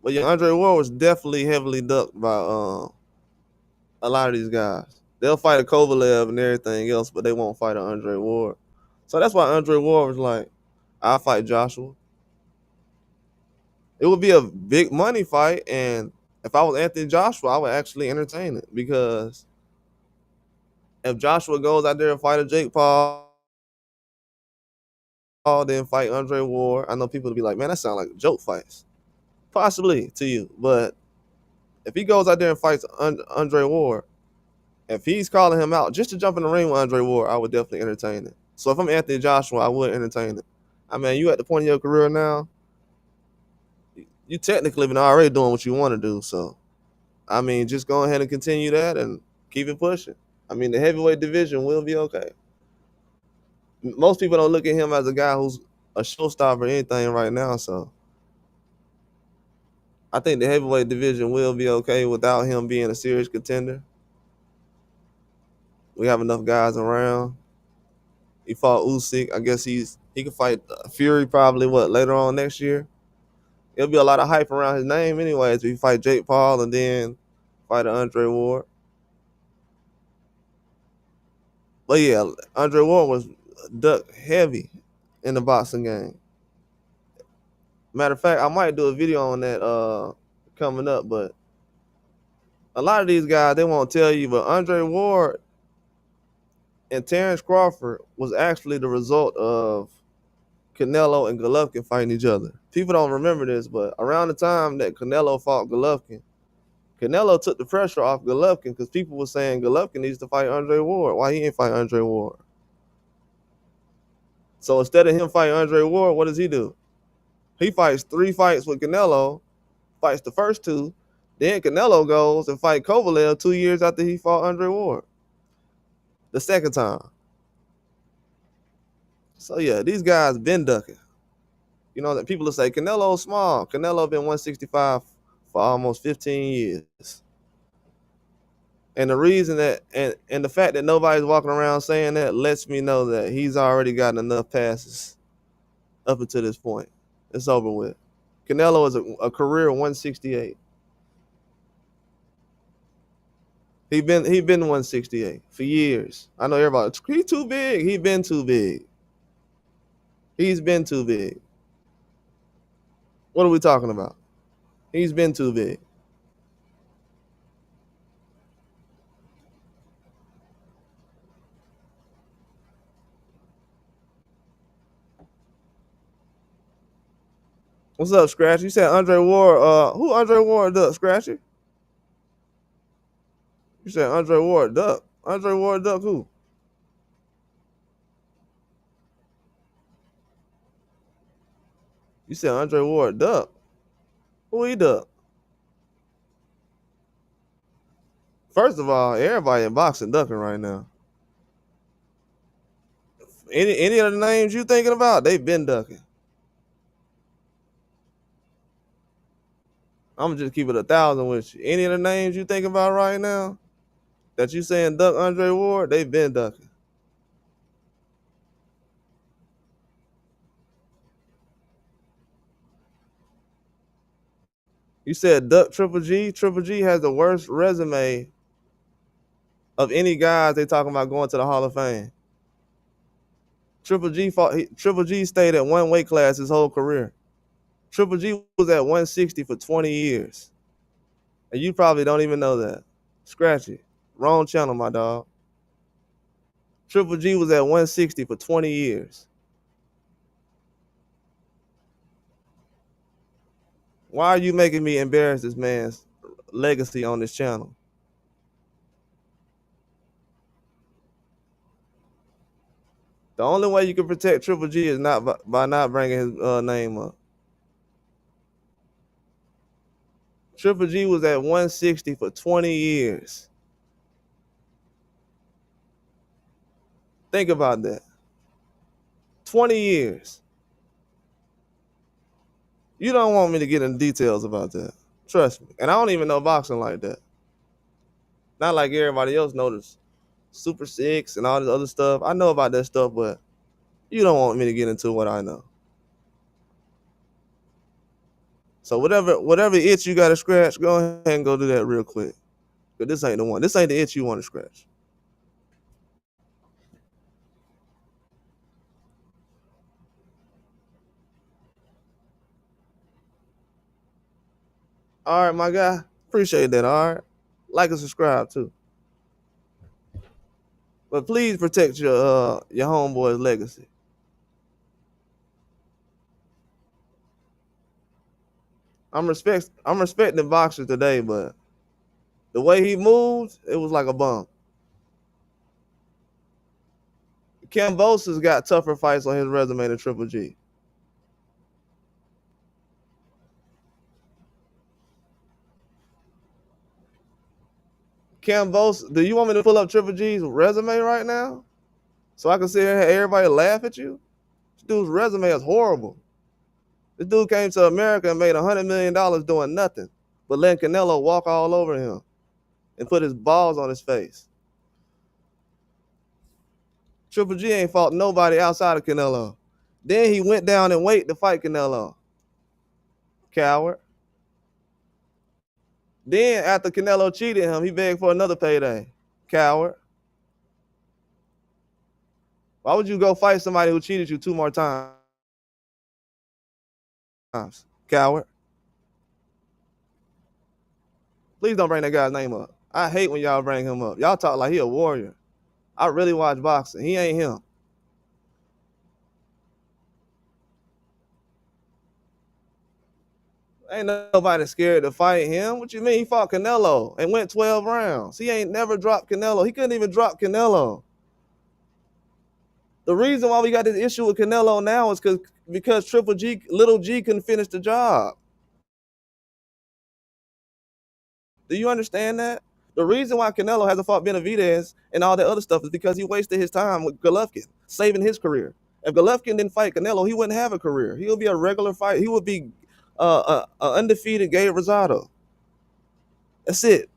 But yeah, Andre Ward was definitely heavily ducked by a lot of these guys. They'll fight a Kovalev and everything else, but they won't fight an Andre Ward. So that's why Andre Ward was like, I'll fight Joshua. It would be a big money fight, and if I was Anthony Joshua, I would actually entertain it because if Joshua goes out there and fight a Jake Paul, then fight Andre Ward, I know people will be like, man, that sounds like joke fights. Possibly to you, but if he goes out there and fights Andre Ward, if he's calling him out just to jump in the ring with Andre Ward, I would definitely entertain it. So if I'm Anthony Joshua, I would entertain it. I mean, you at the point of your career now, you technically been already doing what you want to do. So, I mean, just go ahead and continue that and keep it pushing. I mean, the heavyweight division will be okay. Most people don't look at him as a guy who's a showstopper or anything right now. So, I think the heavyweight division will be okay without him being a serious contender. We have enough guys around. He fought Usyk. I guess he can fight Fury probably later on next year. It'll be a lot of hype around his name anyways. If he fight Jake Paul and then fight Andre Ward. But yeah, Andre Ward was duck heavy in the boxing game. Matter of fact, I might do a video on that coming up, but a lot of these guys, they won't tell you, but Andre Ward and Terrence Crawford was actually the result of Canelo and Golovkin fighting each other. People don't remember this, but around the time that Canelo fought Golovkin, Canelo took the pressure off Golovkin because people were saying Golovkin needs to fight Andre Ward. Why he ain't fight Andre Ward? So instead of him fighting Andre Ward, what does he do? He fights 3 fights with Canelo, fights the first 2, then Canelo goes and fight Kovalev 2 years after he fought Andre Ward, the second time. So yeah, these guys been ducking. You know that people will say Canelo's small. Canelo been 165 for almost 15 years. And the reason that and the fact that nobody's walking around saying that lets me know that he's already gotten enough passes up until this point. It's over with. Canelo is a career 168. He been 168 for years. I know everybody. He's too big. He been too big. He's been too big. What are we talking about? He's been too big. What's up, Scratchy? You said Andre Ward. Who Andre Ward duck, Scratchy? You said Andre Ward duck. Andre Ward duck who? You said Andre Ward duck. Who he duck? First of all, everybody in boxing ducking right now. Any of the names you thinking about, they've been ducking. I'm gonna just keep it 1,000 with you. Any of the names you think about right now that you saying duck Andre Ward, they've been ducking. You said duck Triple G. Triple G has the worst resume of any guys they talking about going to the Hall of Fame. Triple G stayed at one weight class his whole career. Triple G was at 160 for 20 years. And you probably don't even know that. Scratchy. Wrong channel, my dog. Triple G was at 160 for 20 years. Why are you making me embarrass this man's legacy on this channel? The only way you can protect Triple G is not by not bringing his name up. Triple G was at 160 for 20 years. Think about that. 20 years. You don't want me to get into details about that. Trust me. And I don't even know boxing like that. Not like everybody else knows Super Six and all this other stuff. I know about that stuff, but you don't want me to get into what I know. So whatever itch you got to scratch, go ahead and go do that real quick. Because this ain't the one. This ain't the itch you want to scratch. All right, my guy. Appreciate that, all right? Like and subscribe, too. But please protect your homeboy's legacy. I'm respecting boxers today, but the way he moved, it was like a bum. Cambosa's got tougher fights on his resume than Triple G. Cambosa, do you want me to pull up Triple G's resume right now? So I can sit here and have everybody laugh at you? This dude's resume is horrible. This dude came to America and made $100 million doing nothing, but letting Canelo walk all over him and put his balls on his face. Triple G ain't fought nobody outside of Canelo. Then he went down in weight to fight Canelo. Coward. Then after Canelo cheated him, he begged for another payday. Coward. Why would you go fight somebody who cheated you 2 more times? Coward. Please don't bring that guy's name up. I hate when y'all bring him up. Y'all talk like he a warrior. I really watch boxing. He ain't him. Ain't nobody scared to fight him. What you mean? He fought Canelo and went 12 rounds. He ain't never dropped Canelo. He couldn't even drop Canelo. The reason why we got this issue with Canelo now is because Triple G, Little G couldn't finish the job. Do you understand that? The reason why Canelo hasn't fought Benavidez and all that other stuff is because he wasted his time with Golovkin, saving his career. If Golovkin didn't fight Canelo, he wouldn't have a career. He would be a regular fight. He would be a undefeated Gabe Rosado. That's it.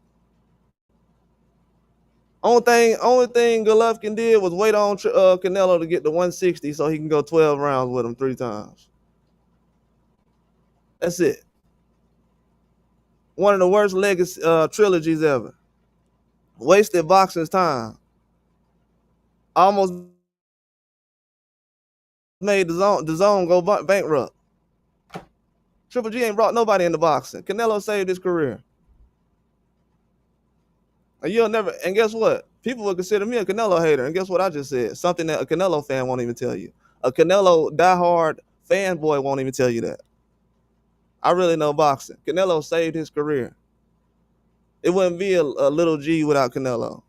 Only thing Golovkin did was wait on Canelo to get to 160 so he can go 12 rounds with him 3 times. That's it. One of the worst legacy trilogies ever. Wasted boxing's time. Almost made the zone go bankrupt. Triple G ain't brought nobody into boxing. Canelo saved his career. And you'll never. And guess what? People will consider me a Canelo hater. And guess what I just said? Something that a Canelo fan won't even tell you. A Canelo diehard fanboy won't even tell you that. I really know boxing. Canelo saved his career. It wouldn't be a Little G without Canelo.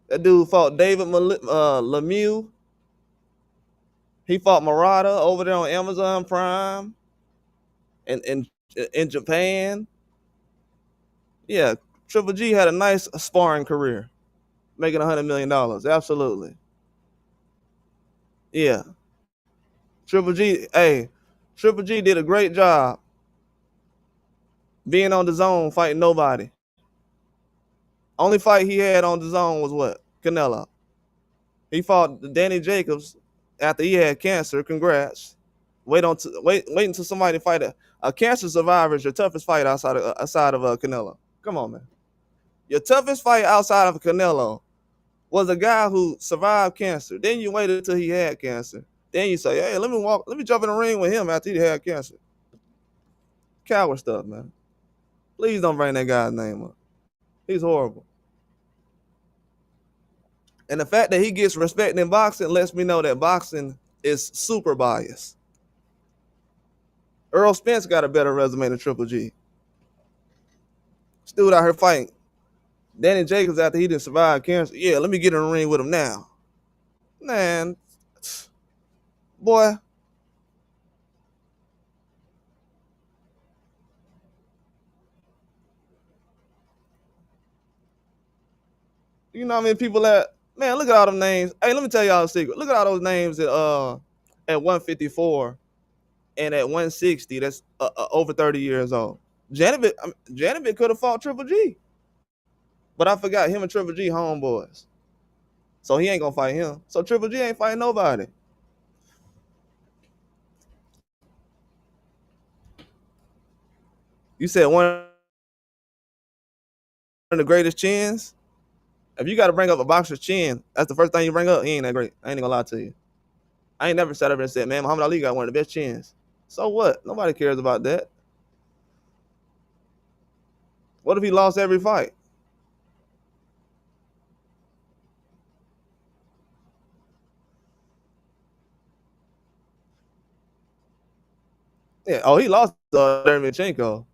That dude fought David Lemieux. He fought Murata over there on Amazon Prime and in Japan. Yeah, Triple G had a nice sparring career, making $100 million. Absolutely. Yeah. Triple G did a great job being on the zone, fighting nobody. Only fight he had on the zone was what? Canelo. He fought Danny Jacobs after he had cancer. Congrats. Wait until somebody fight a cancer survivor is your toughest fight outside of Canelo. Come on, man. Your toughest fight outside of Canelo was a guy who survived cancer. Then you waited until he had cancer. Then you say, hey, let me jump in the ring with him after he had cancer. Coward stuff, man. Please don't bring that guy's name up. He's horrible. And the fact that he gets respect in boxing lets me know that boxing is super biased. Earl Spence got a better resume than Triple G. This dude out here fighting Danny Jacobs after he didn't survive cancer. Yeah, let me get in the ring with him now. Man, boy. You know how many people that, man, look at all them names. Hey, let me tell y'all a secret. Look at all those names at 154 and at 160. That's over 30 years old. Janibek could have fought Triple G. But I forgot him and Triple G homeboys. So he ain't gonna fight him. So Triple G ain't fighting nobody. You said one of the greatest chins? If you got to bring up a boxer's chin, that's the first thing you bring up, he ain't that great. I ain't gonna lie to you. I ain't never sat up and said, man, Muhammad Ali got one of the best chins. So what? Nobody cares about that. What if he lost every fight? Yeah. Oh, he lost to Dermianchenko.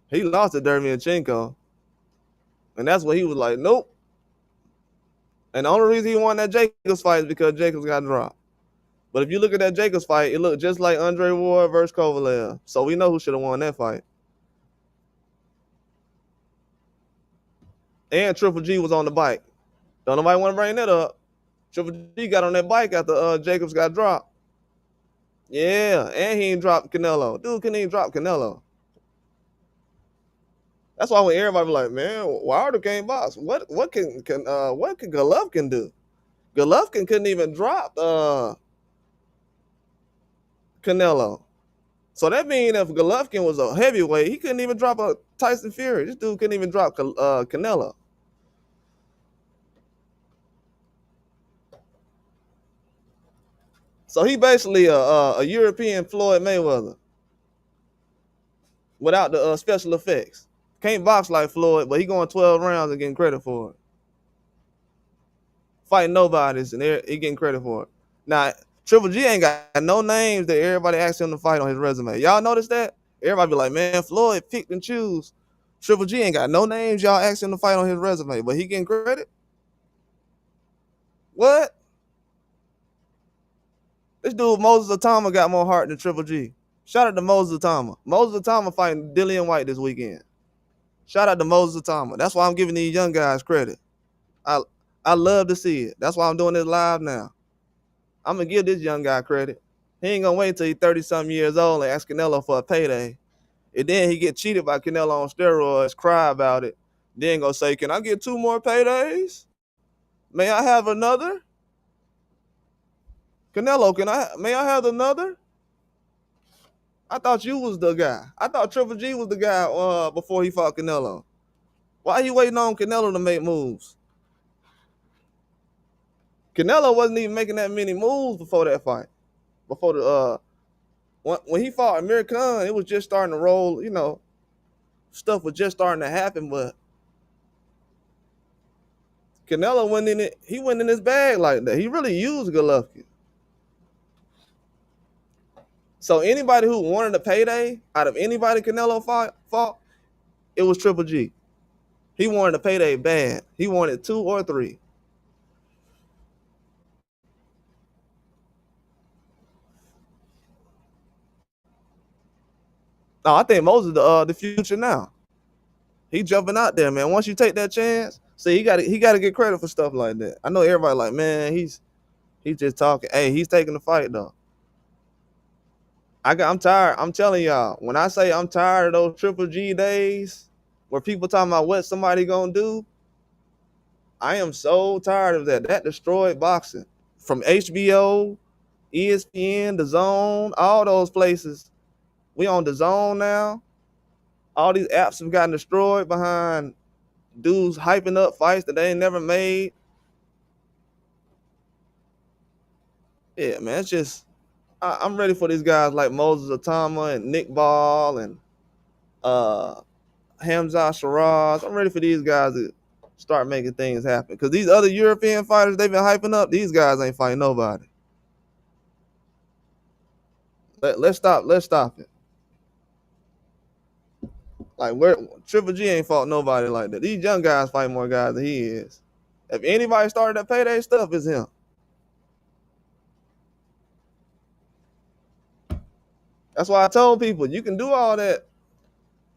He lost to Dermianchenko. And that's what he was like, nope. And the only reason he won that Jacobs fight is because Jacobs got dropped. But if you look at that Jacobs fight, it looked just like Andre Ward versus Kovalev. So we know who should have won that fight. And Triple G was on the bike. Don't nobody want to bring that up. Triple G got on that bike after Jacobs got dropped. Yeah, and he ain't dropped Canelo. Dude couldn't even drop Canelo. That's why when everybody be like, man, Wilder can't box. What can Golovkin do? Golovkin couldn't even drop Canelo. So that means if Golovkin was a heavyweight, he couldn't even drop a Tyson Fury. This dude couldn't even drop Canelo. So he basically a European Floyd Mayweather without the special effects. Can't box like Floyd, but he going 12 rounds and getting credit for it. Fighting nobodies and he getting credit for it. Now, Triple G ain't got no names that everybody asks him to fight on his resume. Y'all notice that? Everybody be like, man, Floyd picked and choose. Triple G ain't got no names y'all ask him to fight on his resume, but he getting credit. What? This dude Moses Itauma got more heart than Triple G. Shout out to Moses Itauma. Moses Itauma fighting Dillian White this weekend. Shout out to Moses Itauma. That's why I'm giving these young guys credit. I I love to see it. That's why I'm doing this live now. I'm gonna give this young guy credit. He ain't gonna wait till he's 30-something years old and ask Canelo for a payday. And then he get cheated by Canelo on steroids, cry about it. Then go say, "Can I get 2 more paydays? May I have another? Canelo, may I have another? I thought you was the guy. I thought Triple G was the guy before he fought Canelo. Why he waiting on Canelo to make moves? Canelo wasn't even making that many moves before that fight. Before the when he fought Amir Khan, it was just starting to roll. Stuff was just starting to happen. But Canelo went in it. He went in his bag like that. He really used Golovkin. So anybody who wanted a payday out of anybody Canelo fought, it was Triple G. He wanted a payday bad. He wanted 2 or 3. No, I think Moses the future now. He jumping out there, man. Once you take that chance, see, he gotta get credit for stuff like that. I know everybody like, man, he's just talking. Hey, he's taking the fight though. I'm tired. I'm telling y'all, when I say I'm tired of those Triple G days where people talking about what somebody gonna do, I am so tired of that. That destroyed boxing. From HBO, ESPN, The Zone, all those places. We on The Zone now. All these apps have gotten destroyed behind dudes hyping up fights that they ain't never made. Yeah, man, it's just I'm ready for these guys like Moses Itauma and Nick Ball and uh Hamza Shiraz. I'm ready for these guys to start making things happen. Because these other European fighters they've been hyping up, these guys ain't fighting nobody. Let's stop it. Like where Triple G ain't fought nobody like that. These young guys fight more guys than he is. If anybody started that payday stuff, it's him. That's why I told people you can do all that.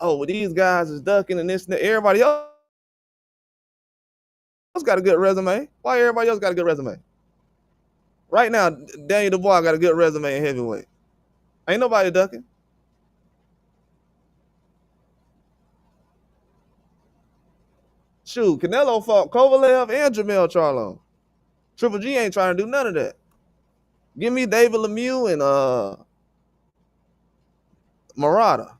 Oh, well, these guys is ducking and this and that. Everybody else got a good resume. Why everybody else got a good resume? Right now, Daniel Dubois got a good resume in heavyweight. Ain't nobody ducking. Shoot, Canelo fought Kovalev and Jamel Charlo. Triple G ain't trying to do none of that. Give me David Lemieux and Murata.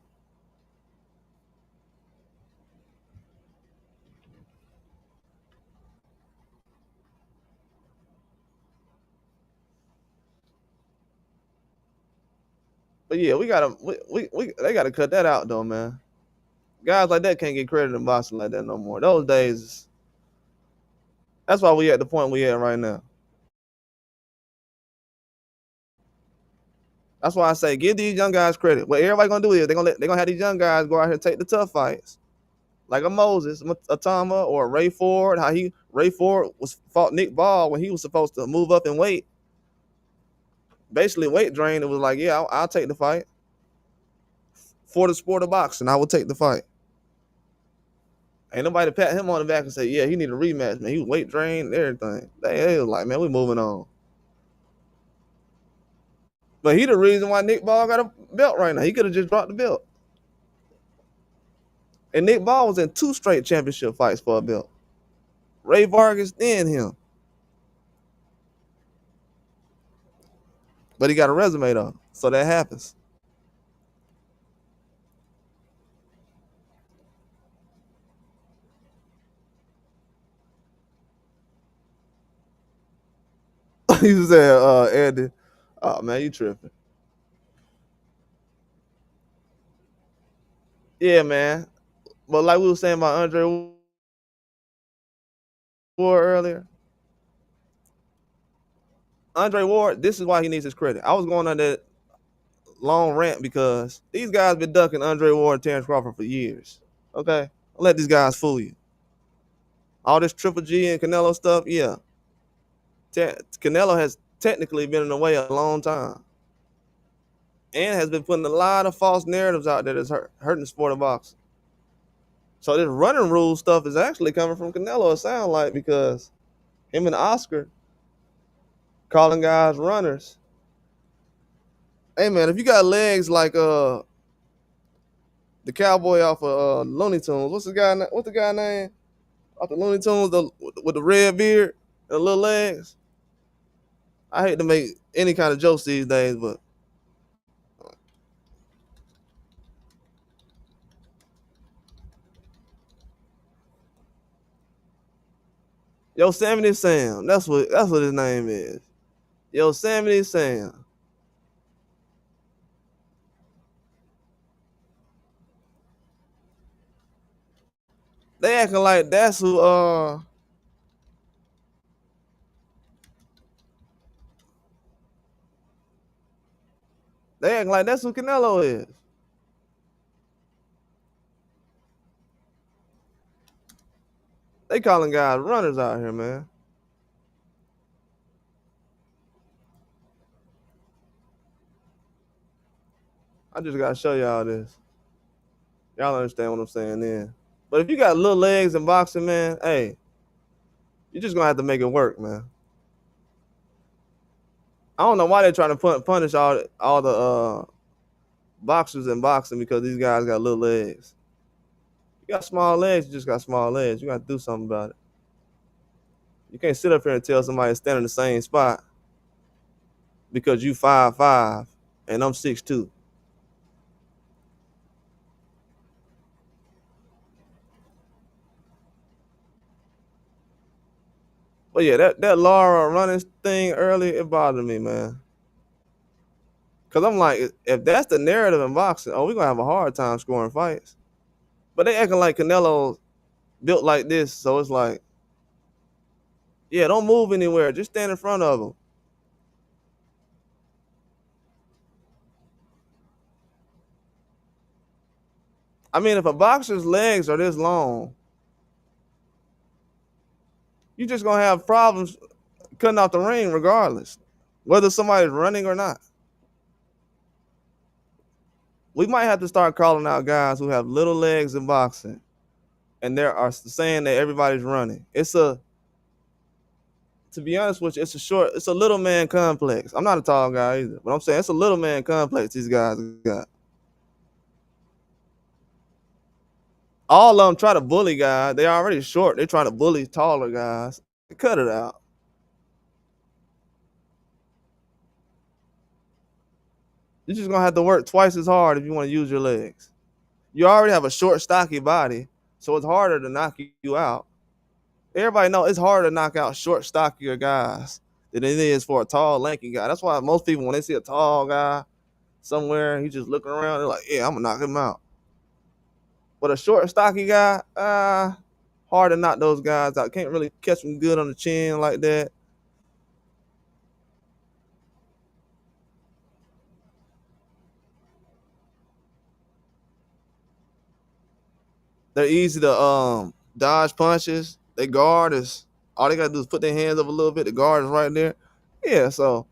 But yeah, they gotta cut that out though, man. Guys like that can't get credit in boxing like that no more. Those days, that's why we at the point we at right now. That's why I say give these young guys credit. What everybody gonna do is they gonna have these young guys go out here and take the tough fights, like a Moses, a Tama, or a Ray Ford. Ray Ford was fought Nick Ball when he was supposed to move up in weight. Basically, weight drain. It was like, yeah, I'll take the fight for the sport of boxing. I will take the fight. Ain't nobody pat him on the back and say, yeah, he need a rematch, man. He was weight drained and everything. They was like, man, we moving on. But he the reason why Nick Ball got a belt right now. He could have just dropped the belt. And Nick Ball was in 2 straight championship fights for a belt. Ray Vargas, then him. But he got a resume though, so that happens. He said, Andy, oh man, you tripping. Yeah, man. But like we were saying about Andre Ward earlier, Andre Ward, this is why he needs his credit. I was going on that long rant because these guys been ducking Andre Ward and Terrence Crawford for years. Okay? Don't let these guys fool you. All this Triple G and Canelo stuff, yeah. Canelo has technically been in the way a long time and has been putting a lot of false narratives out there that's hurting the sport of boxing. So this running rule stuff is actually coming from Canelo, it sounds like, because him and Oscar calling guys runners. Hey man, if you got legs like the cowboy off of Looney Tunes, what's the guy name? Off the Looney Tunes, with the red beard and the little legs. I hate to make any kind of jokes these days, but Yosemite Sam, that's what his name is. Yosemite Sam. They acting like that's who they acting like that's who Canelo is. They calling guys runners out here, man. I just gotta show y'all this. Y'all understand what I'm saying then. But if you got little legs in boxing, man, hey, you just gonna have to make it work, man. I don't know why they're trying to punish all the boxers in boxing because these guys got little legs. You got small legs, you just got small legs. You got to do something about it. You can't sit up here and tell somebody to stand in the same spot because you 5'5" and I'm 6'2". But yeah, that Lara running thing early, it bothered me, man. Cause I'm like, if that's the narrative in boxing, oh, we're gonna have a hard time scoring fights. But they acting like Canelo built like this, so it's like, yeah, don't move anywhere, just stand in front of him. I mean, if a boxer's legs are this long, you just gonna have problems cutting off the ring regardless, whether somebody's running or not. We might have to start calling out guys who have little legs in boxing, and there are saying that everybody's running. To be honest with you, it's a little man complex. I'm not a tall guy either, but I'm saying it's a little man complex these guys got. All of them try to bully guys. They already short. They're trying to bully taller guys. Cut it out. You're just gonna have to work twice as hard if you want to use your legs. You already have a short, stocky body, so it's harder to knock you out. Everybody know it's harder to knock out short, stockier guys than it is for a tall, lanky guy. That's why most people, when they see a tall guy somewhere, he just looking around, they're like, yeah, I'm gonna knock him out. But a short, stocky guy, hard to knock those guys out. Can't really catch them good on the chin like that. They're easy to dodge punches. They guard is all they gotta do is put their hands up a little bit. The guard is right there. Yeah, so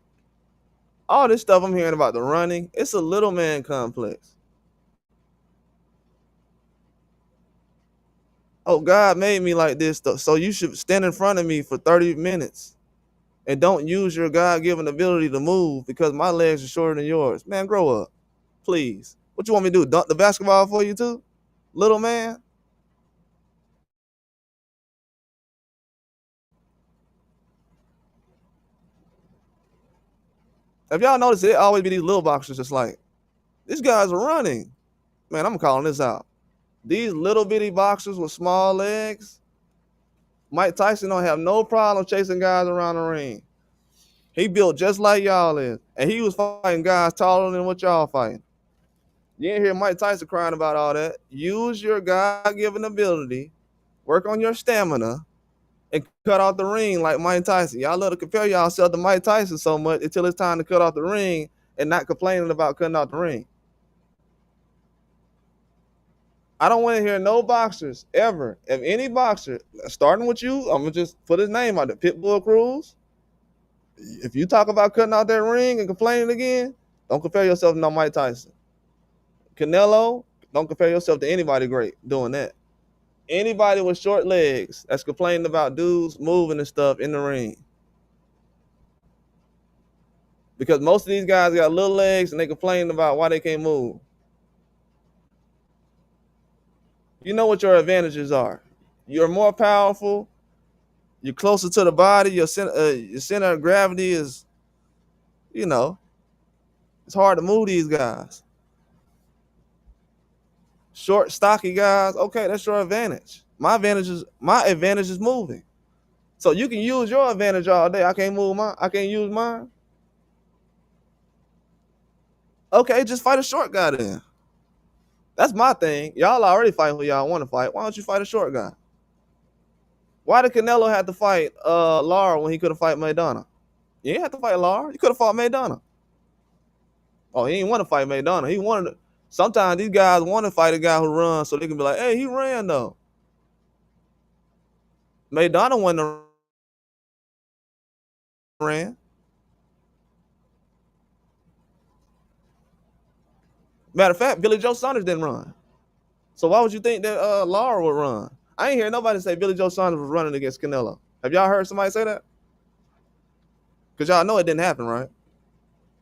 all this stuff I'm hearing about the running, it's a little man complex. Oh, God made me like this, so you should stand in front of me for 30 minutes and don't use your God-given ability to move because my legs are shorter than yours. Man, grow up, please. What you want me to do? Dunk the basketball for you too, little man? If y'all notice, it always be these little boxers just like, these guys are running. Man, I'm calling this out. These little bitty boxers with small legs, Mike Tyson don't have no problem chasing guys around the ring. He built just like y'all is. And he was fighting guys taller than what y'all fighting. You ain't hear Mike Tyson crying about all that. Use your God-given ability, work on your stamina, and cut off the ring like Mike Tyson. Y'all love to compare yourself to Mike Tyson so much until it's time to cut off the ring and not complaining about cutting off the ring. I don't want to hear no boxers ever. If any boxer, starting with you, I'm gonna just put his name out there, Pitbull Cruz. If you talk about cutting out that ring and complaining again, don't compare yourself to no Mike Tyson. Canelo, don't compare yourself to anybody great doing that. Anybody with short legs that's complaining about dudes moving and stuff in the ring. Because most of these guys got little legs and they complain about why they can't move. You know what your advantages are. You're more powerful. You're closer to the body. Your center of gravity is, you know, it's hard to move these guys. Short, stocky guys. Okay, that's your advantage. My advantage is moving. So you can use your advantage all day. I can't move mine. I can't use mine. Okay, just fight a short guy then. That's my thing. Y'all already fight who y'all want to fight. Why don't you fight a short guy? Why did Canelo have to fight Lara when he could have fought Maidana? You ain't have to fight Lara. You could have fought Maidana. Oh, he didn't want to fight Maidana. He wanted to. Sometimes these guys want to fight a guy who runs so they can be like, hey, he ran though. Maidana wouldn't have ran. Matter of fact, Billy Joe Saunders didn't run. So why would you think that Lara would run? I ain't hear nobody say Billy Joe Saunders was running against Canelo. Have y'all heard somebody say that? Because y'all know it didn't happen, right?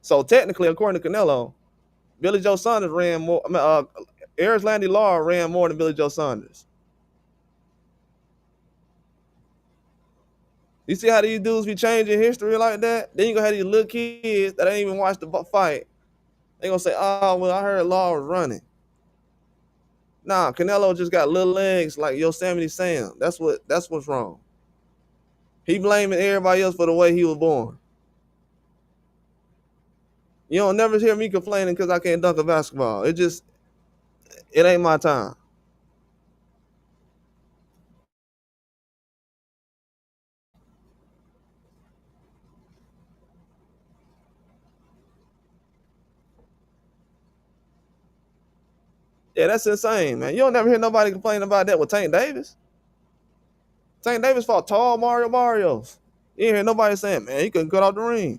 So technically, according to Canelo, Billy Joe Saunders ran more. Erislandy Lara ran more than Billy Joe Saunders. You see how these dudes be changing history like that? Then you gonna have these little kids that ain't even watched the fight. They gonna say, "Oh, well, I heard Lara was running." Nah, Canelo just got little legs like Yosemite Sam. That's what's wrong. He blaming everybody else for the way he was born. You don't never hear me complaining because I can't dunk a basketball. It ain't my time. Yeah, that's insane, man. You don't never hear nobody complain about that with Tank Davis. Tank Davis fought tall Mario Barrios. You ain't hear nobody saying, man, he couldn't cut off the ring.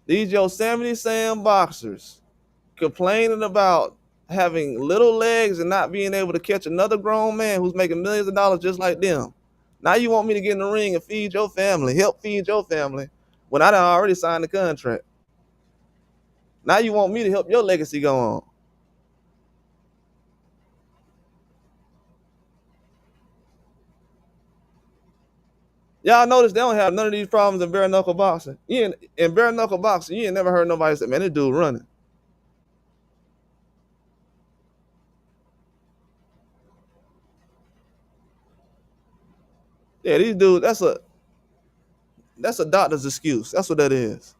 These Yosemite Sam boxers complaining about having little legs and not being able to catch another grown man who's making millions of dollars just like them. Now you want me to get in the ring and feed your family, help feed your family, when I done already signed the contract. Now you want me to help your legacy go on. Y'all notice they don't have none of these problems in bare knuckle boxing. In bare knuckle boxing, you ain't never heard nobody say, man, this dude running. Yeah, these dudes, that's a doctor's excuse. That's what that is.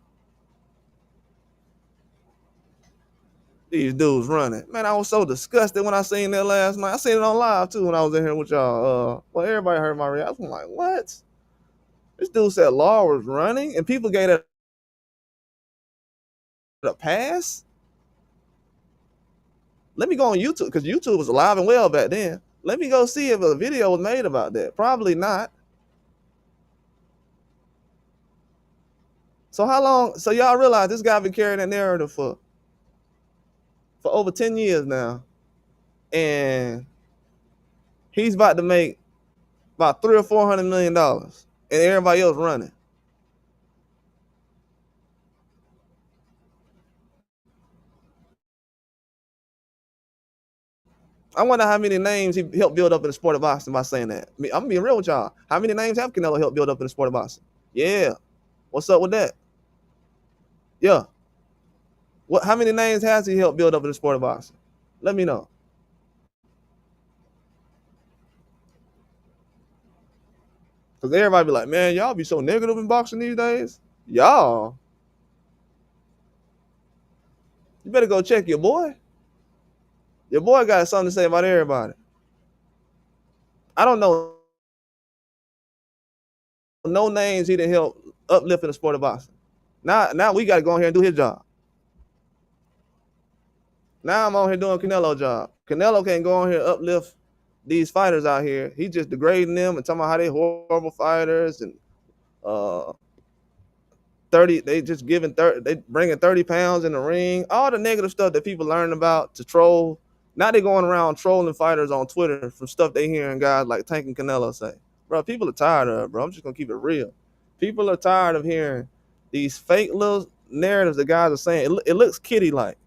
These dudes running. Man, I was so disgusted when I seen that last night. I seen it on live too when I was in here with y'all. Well, everybody heard my reaction. I'm like, what? This dude said Law was running and people gave it a pass? Let me go on YouTube because YouTube was alive and well back then. Let me go see if a video was made about that. Probably not. So how long? So y'all realize this guy been carrying that narrative for over 10 years now. And he's about to make about $300 or $400 million. And everybody else running. I wonder how many names he helped build up in the sport of boxing by saying that. I mean, I'm being real with y'all. How many names have Canelo helped build up in the sport of boxing? Yeah. What's up with that? Yeah. How many names has he helped build up in the sport of boxing? Let me know. Because everybody be like, man, y'all be so negative in boxing these days. Y'all. You better go check your boy. Your boy got something to say about everybody. I don't know no names he didn't help uplift in the sport of boxing. Now we got to go in here and do his job. Now I'm on here doing Canelo job. Canelo can't go on here uplift these fighters out here. He just degrading them and talking about how they horrible fighters and uh 30, they just giving 30, they bringing 30 pounds in the ring, all the negative stuff that people learn about to troll. Now they going around trolling fighters on Twitter from stuff they hearing guys like Tank and Canelo say. Bro, people are tired of it, bro. I'm just gonna keep it real. People are tired of hearing these fake little narratives that guys are saying. It looks kiddie like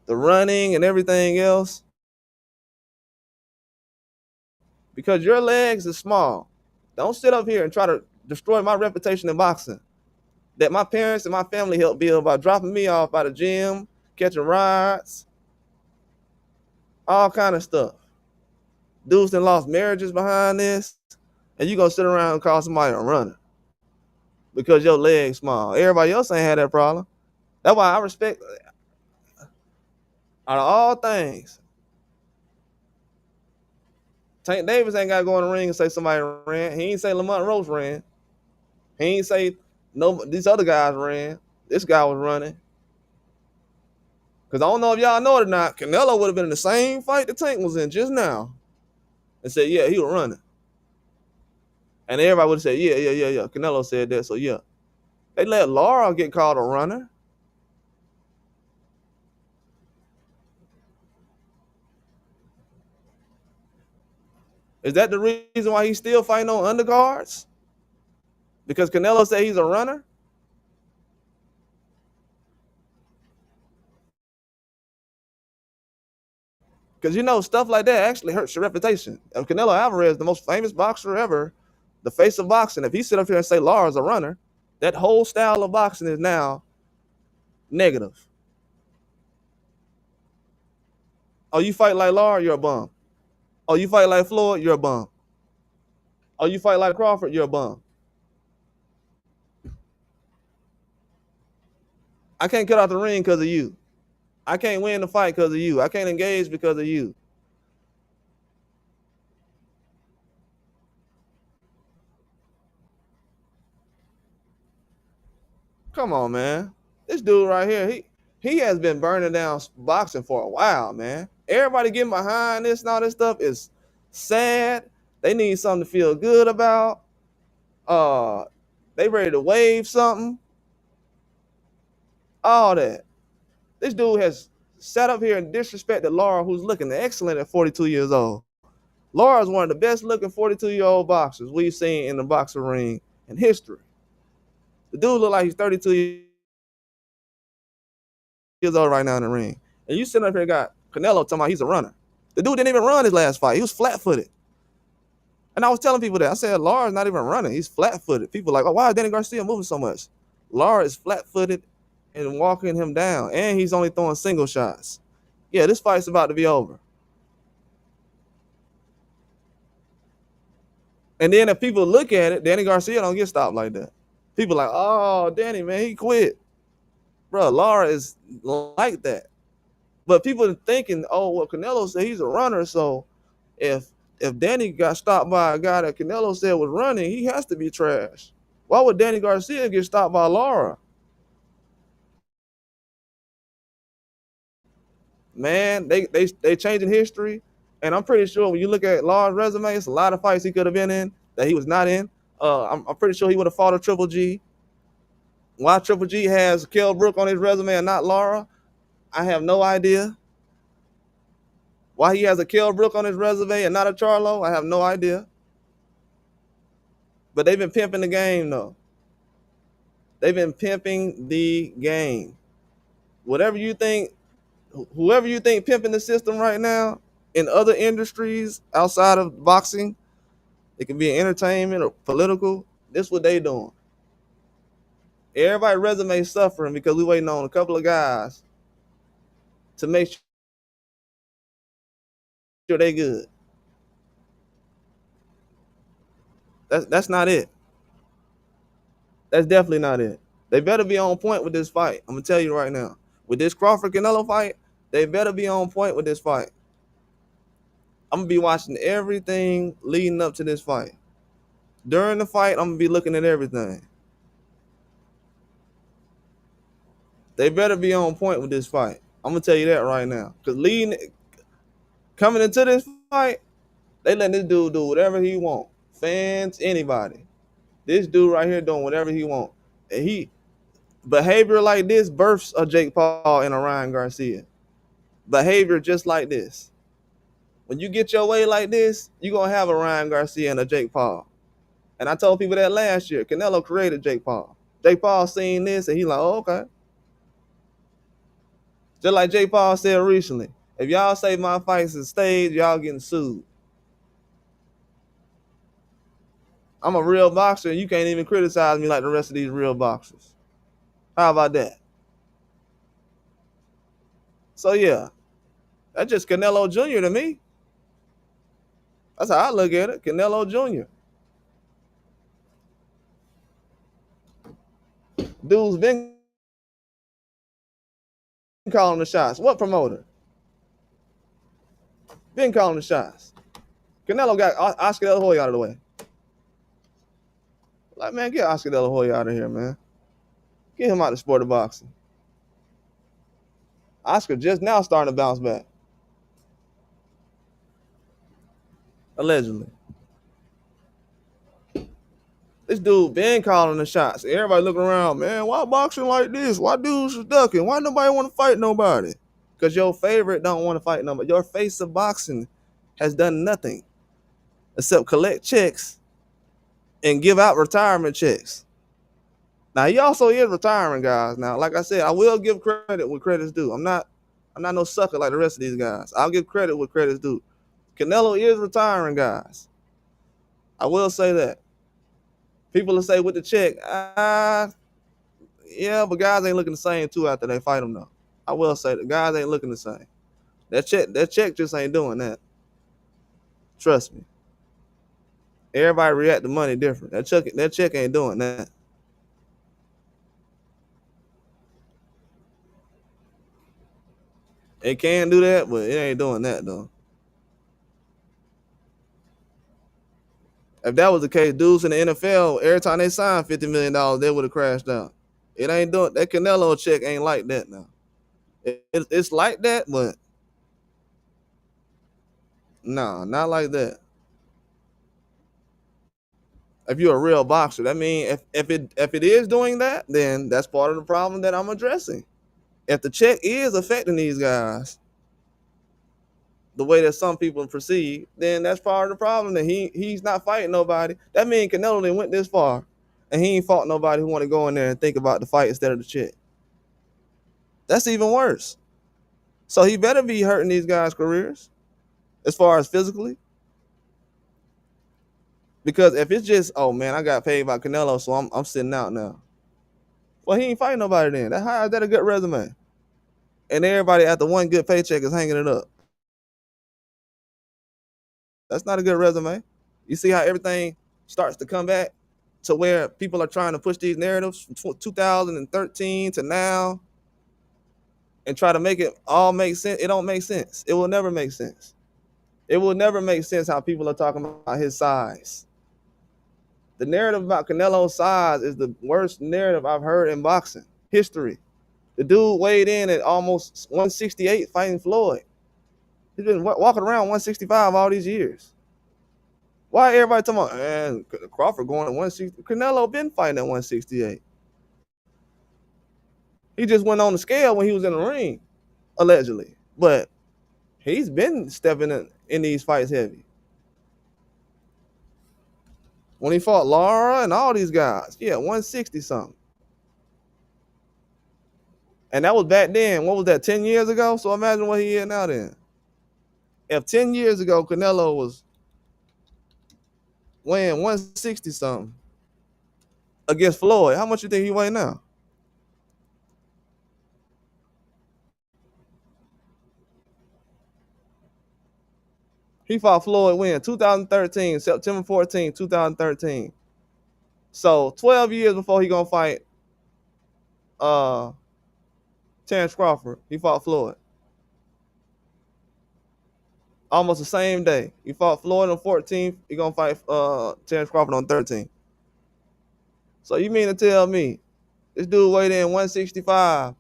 the running and everything else because your legs are small. Don't sit up here and try to destroy my reputation in boxing that my parents and my family helped build by dropping me off by the gym, catching rides, all kind of stuff. Dudes that lost marriages behind this, and you gonna sit around and call somebody a runner because your legs small. Everybody else ain't had that problem. That's why I respect, out of all things, Tank Davis ain't got to go in the ring and say somebody ran. He ain't say Lamont Roach ran. He ain't say no these other guys ran. This guy was running. Because I don't know if y'all know it or not, Canelo would have been in the same fight that Tank was in just now and said, yeah, he was running. And everybody would have said, yeah. Canelo said that, so yeah. They let Lara get called a runner. Is that the reason why he's still fighting on undercards? Because Canelo said he's a runner? Because you know, stuff like that actually hurts your reputation. And Canelo Alvarez, the most famous boxer ever, the face of boxing, if he sit up here and say Lara's a runner, that whole style of boxing is now negative. Oh, you fight like Lara, you're a bum. Oh, you fight like Floyd, you're a bum. Oh, you fight like Crawford, you're a bum. I can't get out the ring because of you. I can't win the fight because of you. I can't engage because of you. Come on, man. This dude right here, he has been burning down boxing for a while, man. Everybody getting behind this and all this stuff is sad. They need something to feel good about. Uh, they ready to wave something. All that. This dude has sat up here and disrespected Lara, who's looking excellent at 42 years old. Lara is one of the best looking 42-year-old boxers we've seen in the boxing ring in history. The dude look like he's 32 years old right now in the ring. And you sitting up here got Canelo talking about he's a runner. The dude didn't even run his last fight. He was flat-footed. And I was telling people that. I said, Lara's not even running. He's flat-footed. People like, oh, why is Danny Garcia moving so much? Lara is flat-footed and walking him down. And he's only throwing single shots. Yeah, this fight's about to be over. And then if people look at it, Danny Garcia don't get stopped like that. People like, oh, Danny, man, he quit. Bro, Lara is like that. But people are thinking, oh, well, Canelo said he's a runner, so if Danny got stopped by a guy that Canelo said was running, he has to be trash. Why would Danny Garcia get stopped by Lara? Man, they changing history, and I'm pretty sure when you look at Lara's resume, it's a lot of fights he could have been in that he was not in. I'm pretty sure he would have fought a Triple G. Why Triple G has Kell Brook on his resume and not Lara, I have no idea. Why he has a Kell Brook on his resume and not a Charlo, I have no idea. But they've been pimping the game, though. They've been pimping the game. Whatever you think, whoever you think pimping the system right now in other industries outside of boxing, it can be entertainment or political, this is what they doing. Everybody resume suffering because we waiting on a couple of guys to make sure they good. That's not it. That's definitely not it. They better be on point with this fight. I'm gonna tell you right now. With this Crawford Canelo fight, they better be on point with this fight. I'm gonna be watching everything leading up to this fight. During the fight, I'm gonna be looking at everything. They better be on point with this fight. I'm gonna tell you that right now. Cause coming into this fight, they letting this dude do whatever he want. Fans, anybody. This dude right here doing whatever he want. And he behavior like this births a Jake Paul and a Ryan Garcia. Behavior just like this. When you get your way like this, you're gonna have a Ryan Garcia and a Jake Paul. And I told people that last year. Canelo created Jake Paul. Jake Paul seen this and he like, oh, okay. Just like Jake Paul said recently, if y'all say my fights is staged, y'all getting sued. I'm a real boxer and you can't even criticize me like the rest of these real boxers. How about that? So yeah, that's just Canelo Jr. to me. That's how I look at it. Canelo Jr. Dude's been calling the shots. What promoter? Been calling the shots. Canelo got Oscar De La Hoya out of the way. Like, man, get Oscar De La Hoya out of here, man. Get him out of the sport of boxing. Oscar just now starting to bounce back. Allegedly. This dude been calling the shots. Everybody looking around, man, why boxing like this? Why dudes is ducking? Why nobody want to fight nobody? Because your favorite don't want to fight nobody. Your face of boxing has done nothing except collect checks and give out retirement checks. Now he also is retiring, guys. Now, like I said, I will give credit when credit's due. I'm not no sucker like the rest of these guys. I'll give credit when credit's due. Canelo is retiring, guys. I will say that. People will say with the check, yeah, but guys ain't looking the same too after they fight them though. I will say the guys ain't looking the same. That check just ain't doing that. Trust me. Everybody react to money different. That check ain't doing that. It can do that, but it ain't doing that though. If that was the case, dudes in the NFL, every time they signed $50 million, they would have crashed out. It ain't doing that. Canelo check ain't like that now. It's like that, but no, not like that. If you're a real boxer, that means if it is doing that, then that's part of the problem that I'm addressing. If the check is affecting these guys the way that some people perceive, then that's part of the problem. That he's not fighting nobody. That means Canelo didn't went this far, and he ain't fought nobody who want to go in there and think about the fight instead of the check. That's even worse. So he better be hurting these guys' careers as far as physically. Because if it's just, oh man, I got paid by Canelo, so I'm sitting out now. Well, he ain't fighting nobody then. How is that a good resume? And everybody after one good paycheck is hanging it up. That's not a good resume. You see how everything starts to come back to where people are trying to push these narratives from 2013 to now and try to make it all make sense. It don't make sense. It will never make sense. It will never make sense how people are talking about his size. The narrative about Canelo's size is the worst narrative I've heard in boxing history. The dude weighed in at almost 168 fighting Floyd. He's been walking around 165 all these years. Why everybody talking about, man, Crawford going at 160? Canelo been fighting at 168. He just went on the scale when he was in the ring, allegedly. But he's been stepping in these fights heavy. When he fought Lara and all these guys, yeah, 160 something. And that was back then. What was that, 10 years ago? So imagine what he is now then. If 10 years ago Canelo was weighing 160 something against Floyd, how much you think he weigh now? He fought Floyd when? 2013, September 14, 2013. So 12 years before he gonna fight Terrence Crawford, he fought Floyd. Almost the same day. He fought Floyd on 14th. He gonna fight Terrence Crawford on 13th. So you mean to tell me this dude weighed in 165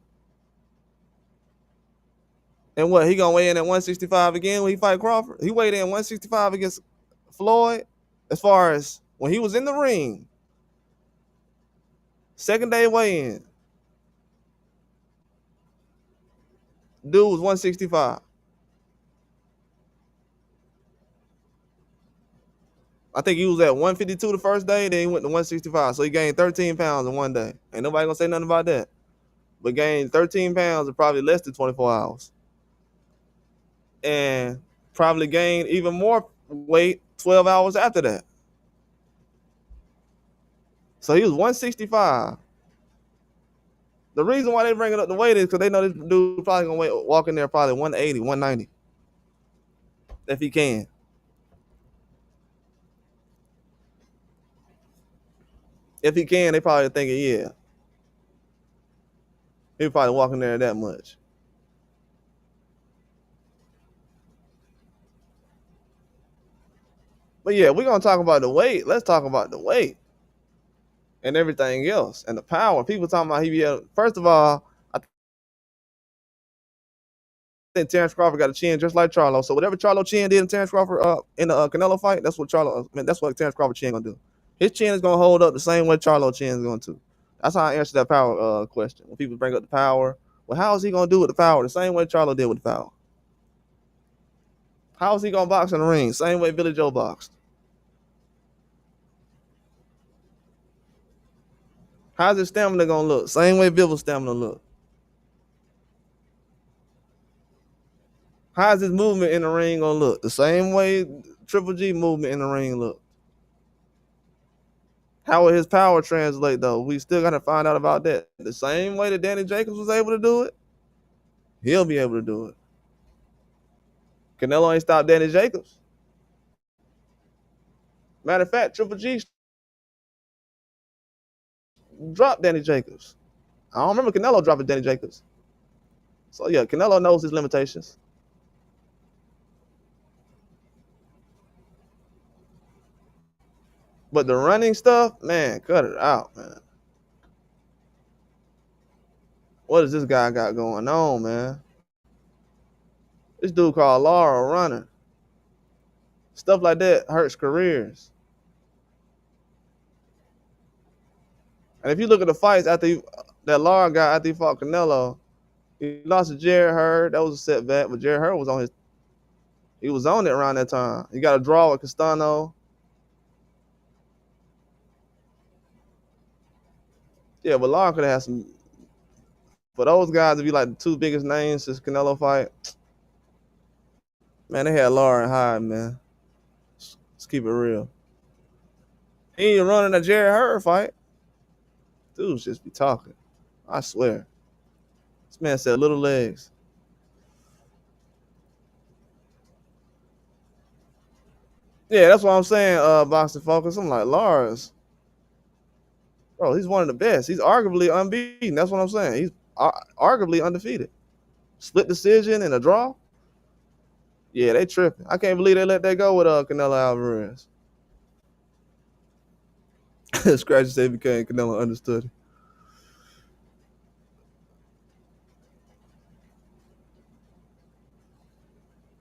And what, he gonna weigh in at 165 again when he fight Crawford? He weighed in 165 against Floyd. As far as when he was in the ring, second day weigh-in, dude was 165. I think he was at 152 the first day, then he went to 165. So he gained 13 pounds in one day. Ain't nobody gonna say nothing about that. But gained 13 pounds in probably less than 24 hours. And probably gained even more weight 12 hours after that. So he was 165. The reason why they bring it up the weight is because they know this dude probably gonna walk in there probably 180, 190. If he can. If he can, they probably thinking, yeah. He probably walking there that much. But yeah, we're gonna talk about the weight. Let's talk about the weight and everything else and the power. People talking about he be able, first of all, I think Terrence Crawford got a chin just like Charlo. So whatever Charlo chin did in Terrence Crawford in the Canelo fight, that's what that's what Terrence Crawford chin gonna do. His chin is gonna hold up the same way Charlo chin is going to. That's how I answer that power question. When people bring up the power, well, how is he gonna do with the power? The same way Charlo did with the power. How is he gonna box in the ring? Same way Billy Joe boxed. How's his stamina gonna look? Same way Bivens' stamina look. How's his movement in the ring gonna look? The same way Triple G movement in the ring look. How will his power translate though? We still gotta find out about that. The same way that Danny Jacobs was able to do it, he'll be able to do it. Canelo ain't stopped Danny Jacobs. Matter of fact, Triple G dropped Danny Jacobs. I don't remember Canelo dropping Danny Jacobs. So yeah, Canelo knows his limitations. But the running stuff, man, cut it out, man. What does this guy got going on, man? This dude called Lara a runner. Stuff like that hurts careers. And if you look at the fights that Lara got after he fought Canelo, he lost to Jared Hurd. That was a setback, but Jared Hurd was he was on it around that time. He got a draw with Castano. Yeah, but Lara could have had some. For those guys to be like the two biggest names since Canelo fight, man, they had Lara and Hyde, man. Let's keep it real. He ain't running a Jared Hurd fight. Dudes just be talking. I swear. This man said little legs. Yeah, that's what I'm saying, Boxing Focus. I'm like, Lars, bro, he's one of the best. He's arguably unbeaten. That's what I'm saying. He's arguably undefeated. Split decision and a draw. Yeah, they tripping. I can't believe they let that go with Canelo Alvarez. Scratchy said became Canelo understood.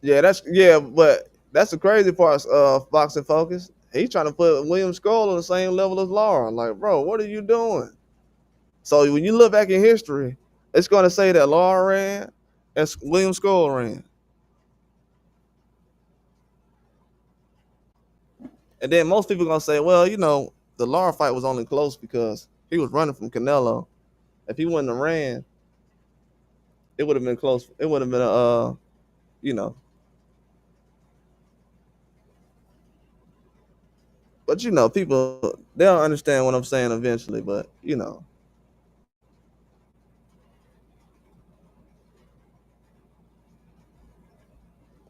But that's the crazy part of Boxing Focus. He's trying to put William Skull on the same level as Lara. Like, bro, what are you doing? So when you look back in history, it's going to say that Lara ran and William Skull ran. And then most people are going to say, well, the Lara fight was only close because he was running from Canelo. If he wouldn't have ran, it would have been close. It would have been you know. But people they don't understand what I'm saying eventually. But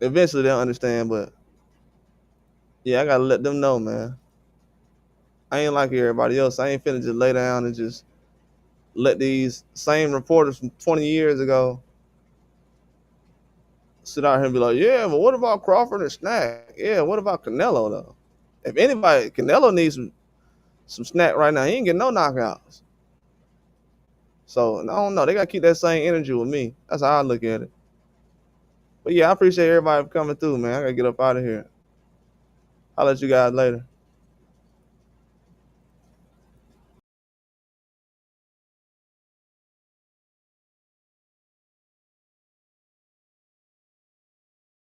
eventually they'll understand. But yeah, I gotta let them know, man. I ain't like everybody else. I ain't finna just lay down and just let these same reporters from 20 years ago sit out here and be like, yeah, but what about Crawford and Snack? Yeah, what about Canelo though? If anybody, Canelo needs some snack right now. He ain't getting no knockouts. So I don't know. They gotta keep that same energy with me. That's how I look at it. But yeah, I appreciate everybody for coming through, man. I gotta get up out of here. I'll let you guys later.